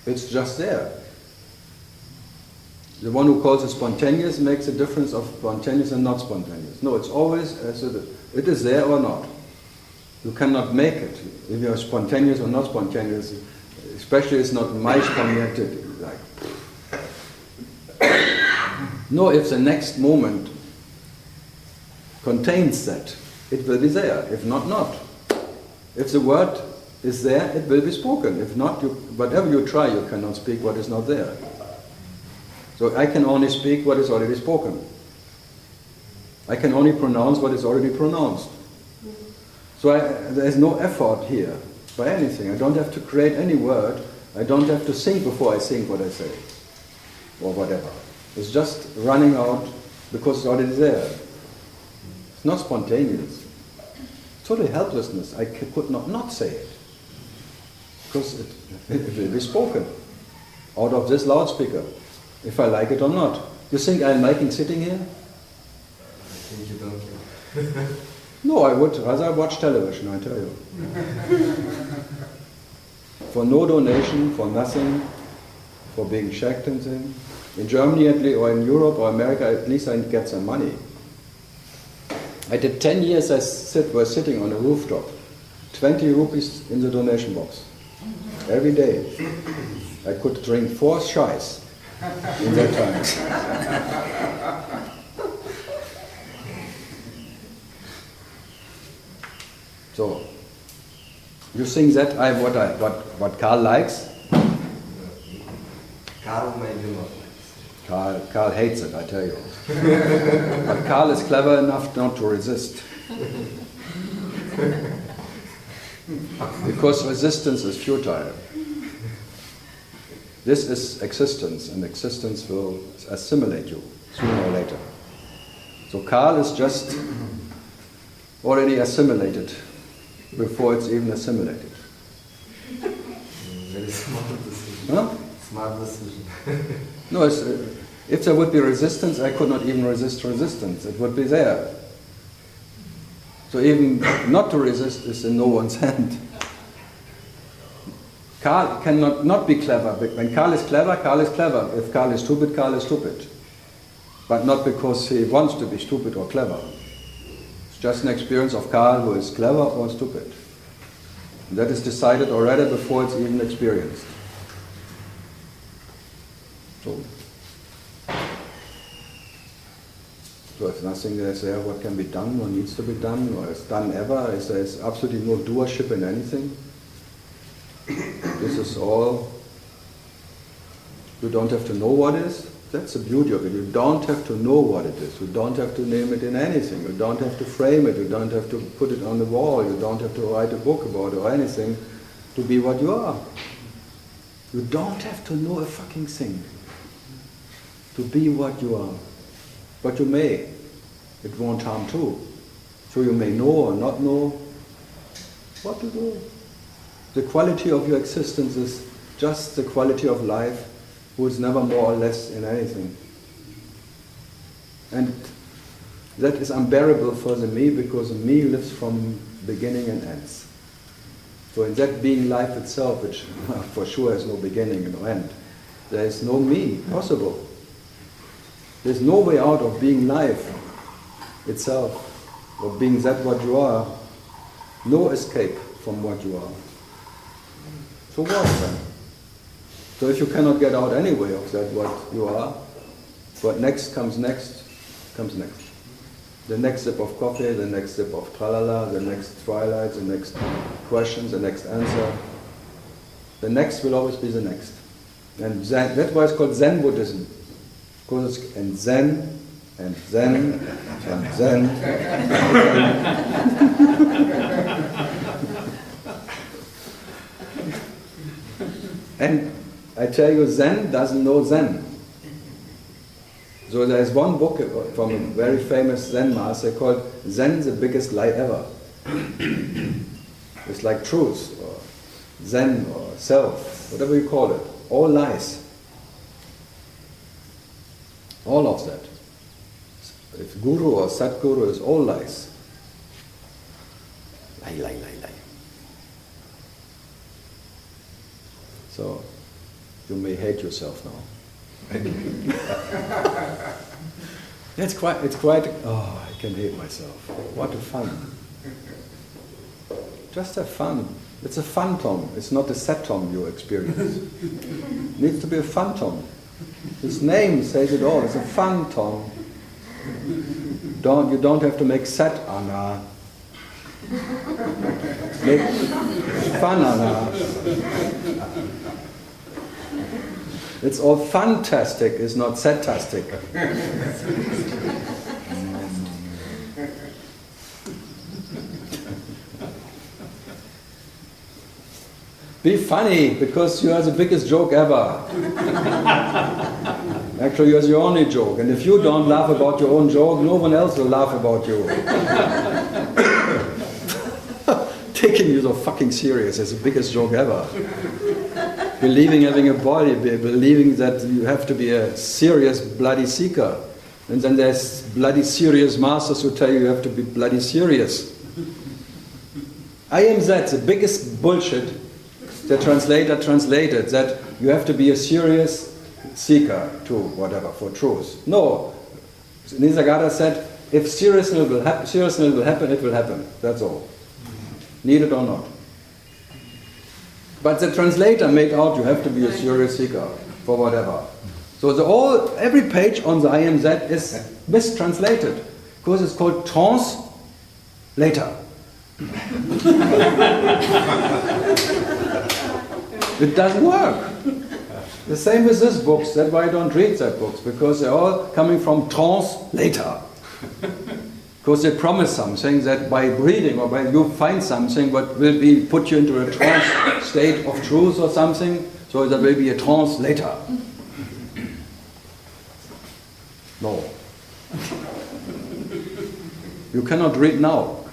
It's just there. The one who calls it spontaneous makes a difference of spontaneous and not spontaneous. No, it's always as it is. It is there or not. You cannot make it. If you are spontaneous or not spontaneous, especially it's not my spontaneity. Like, no, if the next moment contains that, it will be there. If not, not. If the word is there, it will be spoken. If not, whatever you try, you cannot speak what is not there. So I can only speak what is already spoken. I can only pronounce what is already pronounced. So there is no effort here by anything. I don't have to create any word. I don't have to think before I think what I say. Or whatever. It's just running out because it's already there. It's not spontaneous. Total helplessness. I could not say it. Because it will be spoken out of this loudspeaker. If I like it or not. You think I'm liking sitting here? I think you don't. No, I would rather watch television, I tell you. For no donation, for nothing, for being checked and things. In Germany at least, or in Europe or America, at least I get some money. I did 10 years was sitting on a rooftop. 20 rupees in the donation box. Every day. I could drink 4 shies in that time. So, you think that what Karl likes? Karl maybe not. Karl hates it, I tell you. But Karl is clever enough not to resist. Because resistance is futile. This is existence, and existence will assimilate you sooner or later. So Karl is just already assimilated before it's even assimilated. Very smart decision. Huh? Smart decision. No, if there would be resistance, I could not even resist resistance. It would be there. So even not to resist is in no one's hand. Karl cannot not be clever. When Karl is clever, Karl is clever. If Karl is stupid, Karl is stupid. But not because he wants to be stupid or clever. It's just an experience of Karl who is clever or stupid. And that is decided already before it's even experienced. There's nothing that's there what can be done or needs to be done or is done ever. There's absolutely no doership in anything. This is all. You don't have to know what it is. That's the beauty of it. You don't have to know what it is. You don't have to name it in anything. You don't have to frame it. You don't have to put it on the wall. You don't have to write a book about it or anything to be what you are. You don't have to know a fucking thing to be what you are. But you may. It won't harm too. So you may know or not know what to do. The quality of your existence is just the quality of life who is never more or less in anything. And that is unbearable for the me because the me lives from beginning and ends. So in that being life itself, which for sure has no beginning and no end, there is no me possible. There's no way out of being life itself, or being that what you are. No escape from what you are. So what then? So if you cannot get out anyway of that what you are, what next comes next, comes next. The next sip of coffee, the next sip of tralala, the next twilight, the next questions, the next answer. The next will always be the next. And Zen, that's why it's called Zen Buddhism. Because it's and Zen, and Zen, and Zen. And I tell you, Zen doesn't know Zen. So there is one book from a very famous Zen master called Zen, the Biggest Lie Ever. It's like truth, or Zen, or self, whatever you call it. All lies. All of that. If Guru or Satguru is all lies. Lie, lie, lie, lie. So, you may hate yourself now. It's quite, oh, I can hate myself. What a fun. Just have fun. It's a phantom. It's not a satom you experience. It needs to be a phantom. Its name says it all. It's a phantom. You don't have to make sat ana. Make fun ana. It's all fantastic, it's not satastic. Be funny, because you are the biggest joke ever. Actually, you're the only joke. And if you don't laugh about your own joke, no one else will laugh about you. Taking you so fucking serious is the biggest joke ever. Believing having a body, believing that you have to be a serious bloody seeker. And then there's bloody serious masters who tell you have to be bloody serious. I am that, the biggest bullshit the translator translated, that you have to be a serious seeker to whatever, for truth. No. Nisargadatta said, if seriousness will happen, it will happen. That's all. Need it or not. But the translator made out you have to be a serious seeker for whatever. So every page on the IMZ is mistranslated because it's called trans later. It doesn't work. The same with these books. That's why I don't read that books, because they're all coming from trans later. Because they promise something that by reading or by you find something what will be put you into a trance state of truth or something, so there will be a trance later. No. You cannot read now.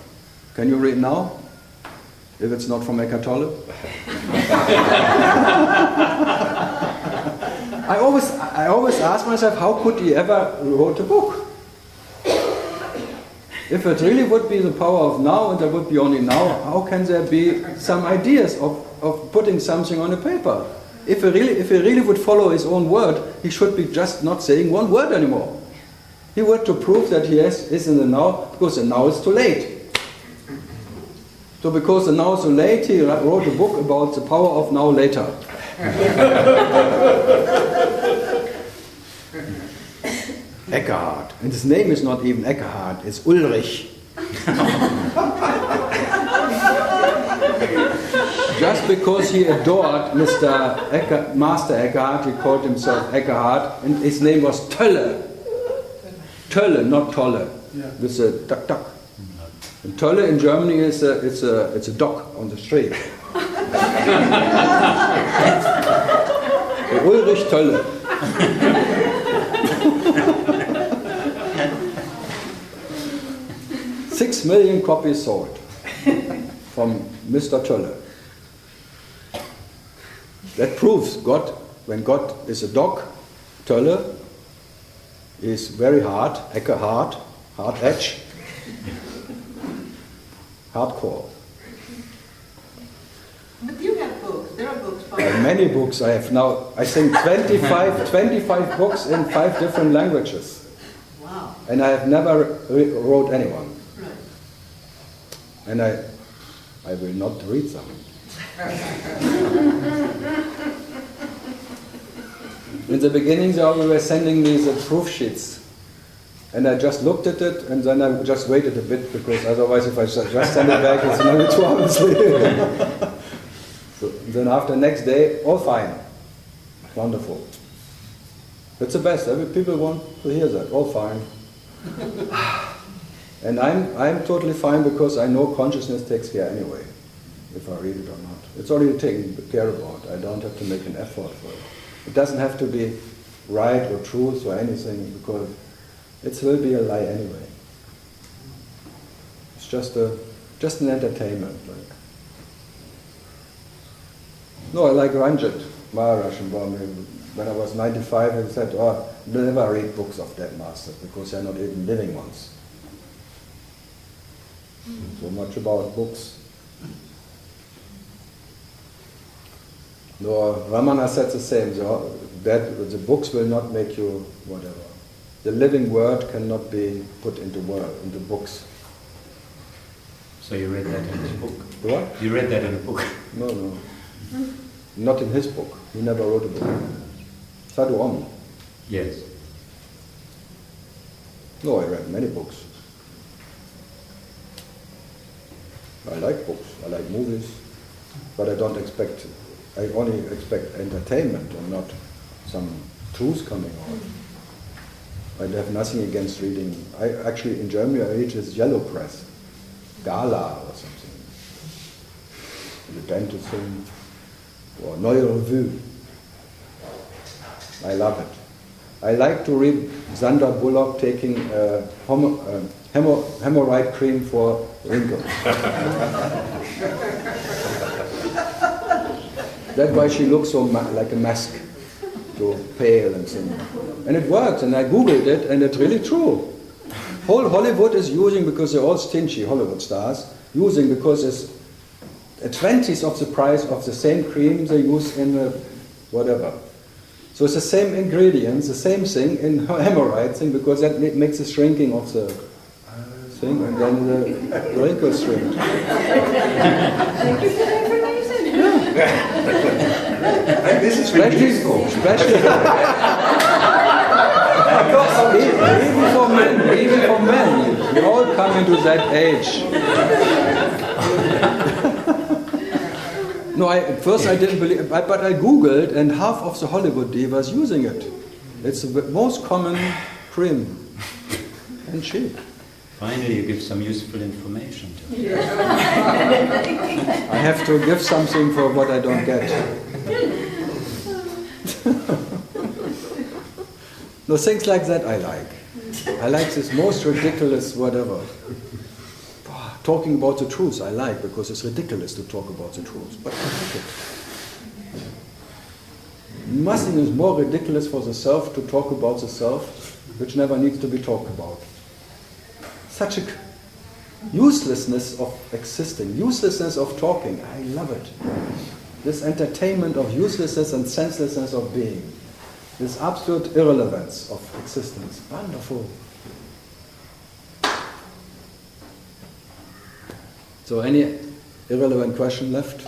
Can you read now? If it's not from Eckhart Tolle? I always ask myself, how could he ever wrote a book? If it really would be the power of now, and there would be only now, how can there be some ideas of putting something on a paper? If he really would follow his own word, he should be just not saying one word anymore. He would to prove that he is in the now, because the now is too late. So because the now is too late, he wrote a book about the power of now later. Eckhard. And his name is not even Eckhard, it's Ulrich. Just because he adored Master Eckhart, he called himself Eckhart, and his name was Tölle. Tölle, not Tolle. Yeah. With a duck duck. And Tölle in Germany it's a dog on the street. Ulrich Tölle. 6 million copies sold from Mr. Tölle. That proves God, when God is a dog, Tölle is very hard, hard edge, hardcore. But you have books. There are books. Many books. I have now, I think 25 books in 5 different languages. Wow. And I have never wrote anyone. Right. And I will not read them. In the beginning they always were sending me the proof sheets. And I just looked at it and then I just waited a bit because otherwise if I just send it back it's maybe 2 hours later. So then after next day, all fine. Wonderful. It's the best. People want to hear that. All fine. And I'm totally fine because I know consciousness takes care anyway, if I read it or not. It's already taken care about. I don't have to make an effort for it. It doesn't have to be right or truth or anything because it will be a lie anyway. It's just an entertainment. No, I like Ranjit Maharaj. When I was 95, he said, "Oh, never read books of dead masters because they're not even living ones." So much about books. No, Ramana said the same. That the books will not make you whatever. The living word cannot be put into books. So you read that in his book? What? You read that in a book? No. Not in his book. He never wrote a book. Sadhu Om. Yes. No, I read many books. I like books. I like movies. But I only expect entertainment and not some truth coming out. I have nothing against reading. Actually, in Germany, I read this yellow press. Gala or something. The dentist thing. Or Neue Revue. I love it. I like to read Sandra Bullock taking hemorrhoid cream for wrinkles. That's why she looks so like a mask, so pale and thin. And it works, and I googled it, and it's really true. Whole Hollywood is using, because they're all stingy Hollywood stars, using because it's a 20th of the price of the same cream they use in whatever. So it's the same ingredients, the same thing in hemorrhoid thing, because that makes the shrinking of the thing, and then the wrinkles shrink. Thank you for the information. And this is really useful. Even for men, we all come into that age. No, at first I didn't believe, but I googled, and half of the Hollywood divas using it. It's the most common cream, and cheap. Finally, you give some useful information to me. I have to give something for what I don't get. No, things like that I like. I like this most ridiculous whatever. Talking about the truth I like, because it's ridiculous to talk about the truth. But I like it. Nothing is more ridiculous for the self to talk about the self, which never needs to be talked about. Such a uselessness of existing, uselessness of talking. I love it. This entertainment of uselessness and senselessness of being. This absolute irrelevance of existence. Wonderful. So any irrelevant question left?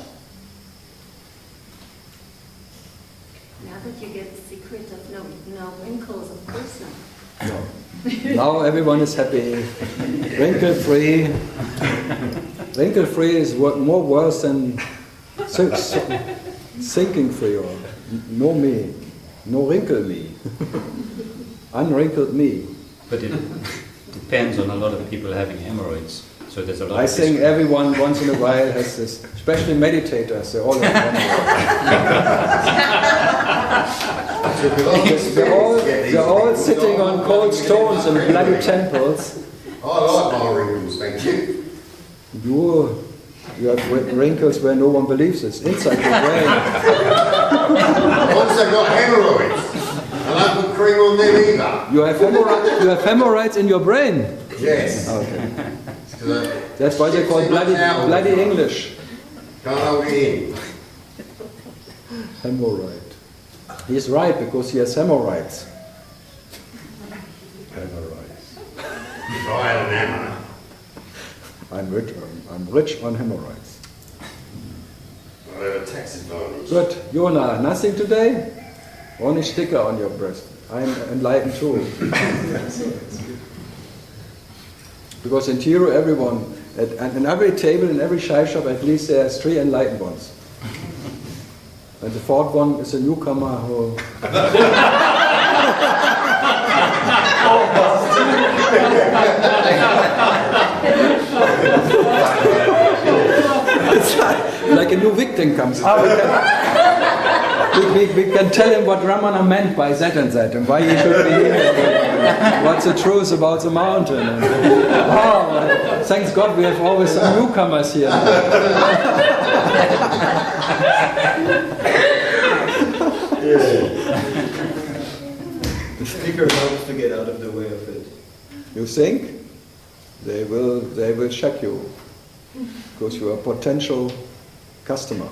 Now that you get the secret of no wrinkles, of course not. No. Now everyone is happy. Wrinkle-free. Wrinkle-free is more worse than sinking-free or no me. No wrinkle me. Unwrinkled me. But it depends on a lot of people having hemorrhoids. So there's a lot I of think everyone once in a while has this, especially meditators, they all have hemorrhoids. They're all sitting on cold stones in bloody temples. I like my wrinkles, thank you. You have wrinkles where no one believes it's inside your brain. Once I got hemorrhoids, and I put cream on them either. You have hemorrhoids in your brain? Yes. Okay. That's why they call bloody English. Can't hold it in. Hemorrhoid. He's right because he has hemorrhoids. Try an hammer. I'm rich on hemorrhoids. I have a tax advantage. Good. Jona, nothing today? Only sticker on your breast. I'm enlightened too. Because in Tiru, everyone, and in every table, in every chai shop, at least there's 3 enlightened ones. And the 4th one is a newcomer who... It's like a new victim comes. We can tell him what Ramana meant by that and why he should be here. What's the truth about the mountain? And, wow, thanks God we have always some newcomers here. The speaker helps to get out of the way of it. You think? They will check you because you are a potential customer.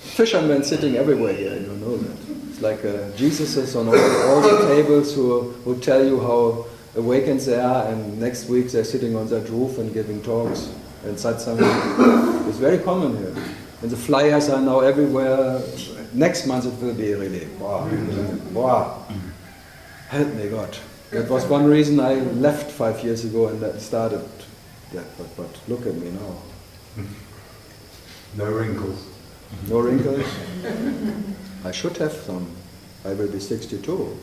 Fishermen sitting everywhere here, you know that. It's like Jesus is on all the tables who tell you how awakened they are, and next week they're sitting on that roof and giving talks and satsang. It's very common here. And the flyers are now everywhere. Next month it will be really, wow. Help me God. That was one reason I left 5 years ago and that started that, but look at me now. No wrinkles. No wrinkles? I should have some. I will be 62.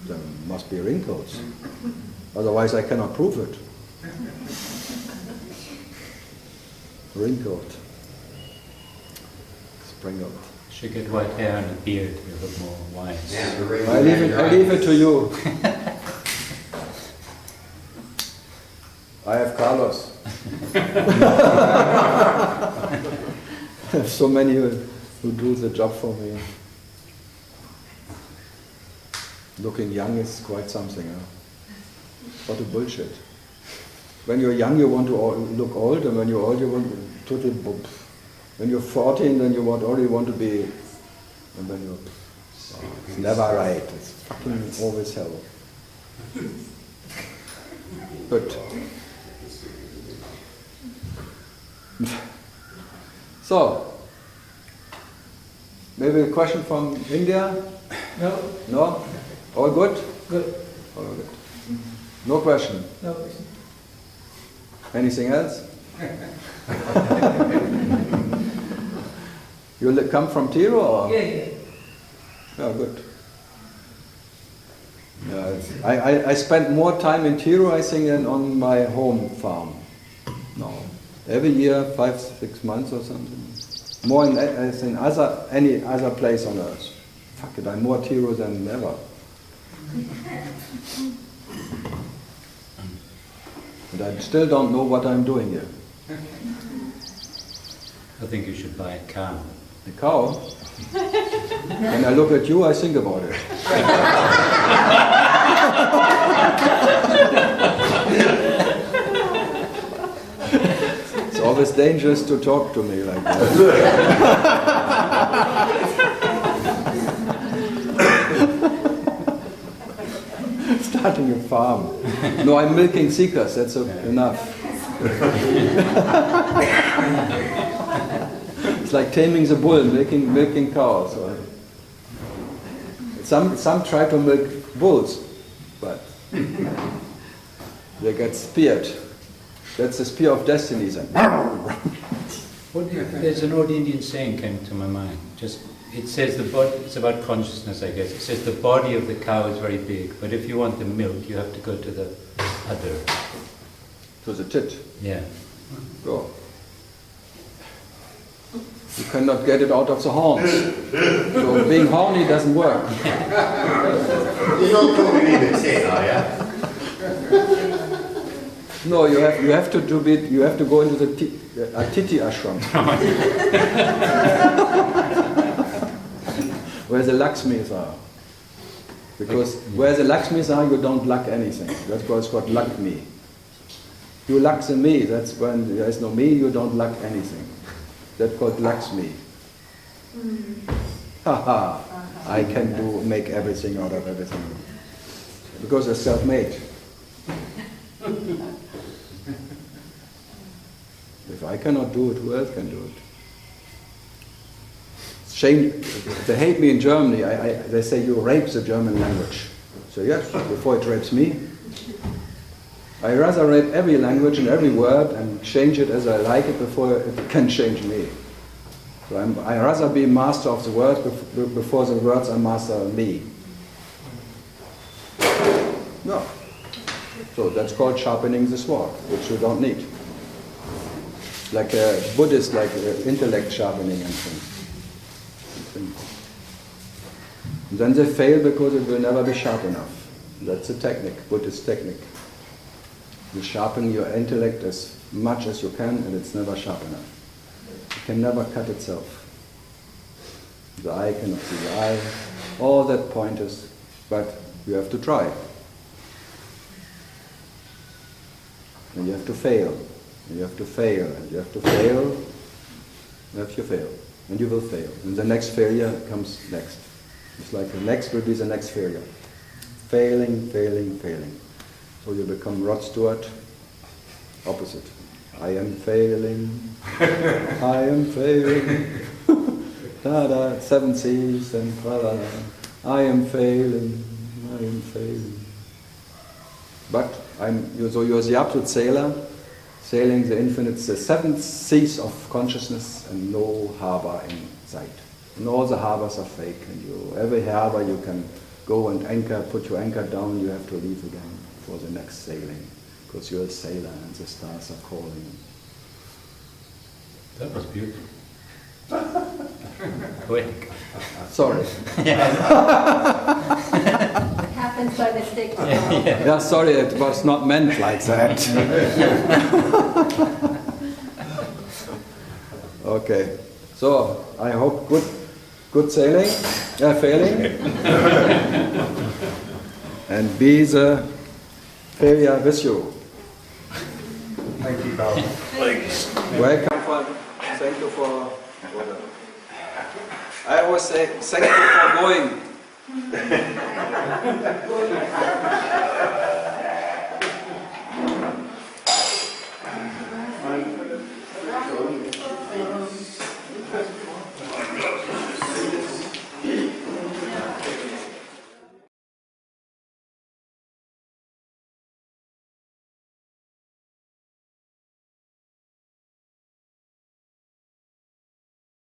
There must be wrinkles. Otherwise I cannot prove it. Wrinkled. Sprinkled. Should get white hair and a beard, you look more wise. I leave it to you. I have Carlos. There's so many who do the job for me. Looking young is quite something. Huh? What a bullshit. When you're young you want to look old, and when you're old you want to when you're 14 then you only want to be, and when you're, it's never right. It's fucking always hell. But so, maybe a question from India? No. No? All good? Good. All good. No question? No question. Anything else? You come from Tiru or? Yeah. Oh, good. Yeah, I spent more time in Tiru, I think, than on my home farm. No. Every year, 5-6 months or something. More in any other place on earth. Fuck it, I'm more Tiru than ever. And I still don't know what I'm doing here. I think you should buy a cow. A cow? When I look at you, I think about it. It's always dangerous to talk to me like that. Starting a farm. No, I'm milking seekers, that's enough. It's like taming the bull, milking cows. Some try to milk bulls, but they get speared. That's the spear of destiny. There's an old Indian saying came to my mind. It says the body. It's about consciousness, I guess. It says the body of the cow is very big, but if you want the milk, you have to go to the udder. To the tit. Yeah. Go. You cannot get it out of the horns. So being horny doesn't work. You're not going to leave it sit, are you? No, you have to go into the Titi ashram. Where the Lakshmis are. Because where the Lakshmis are, you don't lack anything. That's why it's called Lakshmi. You lack the me, that's when there is no me, you don't lack anything. That's called Lakshmi. Haha, I can make everything out of everything. Because it's self-made. If I cannot do it, who else can do it? Shame, they hate me in Germany. They say you rape the German language. So yes, before it rapes me. I rather rape every language and every word and change it as I like it before it can change me. So I rather be master of the words before the words are master of me. No. So that's called sharpening the sword, which you don't need. Like a Buddhist, like intellect sharpening and things. And then they fail because it will never be sharp enough. That's a technique, Buddhist technique. You sharpen your intellect as much as you can and it's never sharp enough. It can never cut itself. The eye cannot see the eye. All that pointers, but you have to try. And you have to fail. And you have to fail. And you have to fail. And if you fail. And you will fail. And the next failure comes next. It's like the next will be the next failure. Failing, failing, failing. So you become Rod Stewart, opposite. I am failing, I am failing, da-da, 7 C's and da-da. I am failing, I am failing. But so you're the absolute sailor, sailing the infinite, the 7 C's of consciousness and no harbor in sight. And all the harbors are fake, and every harbor you can go and anchor, put your anchor down, you have to leave again for the next sailing, because you're a sailor and the stars are calling. That was beautiful. Quick. Sorry. It happens by mistake. Yeah, sorry, it was not meant like that. Okay, so I hope good sailing, failing, and be the failure with you. Thank you, Carl. Welcome. Thank you for the... I always say thank you for going.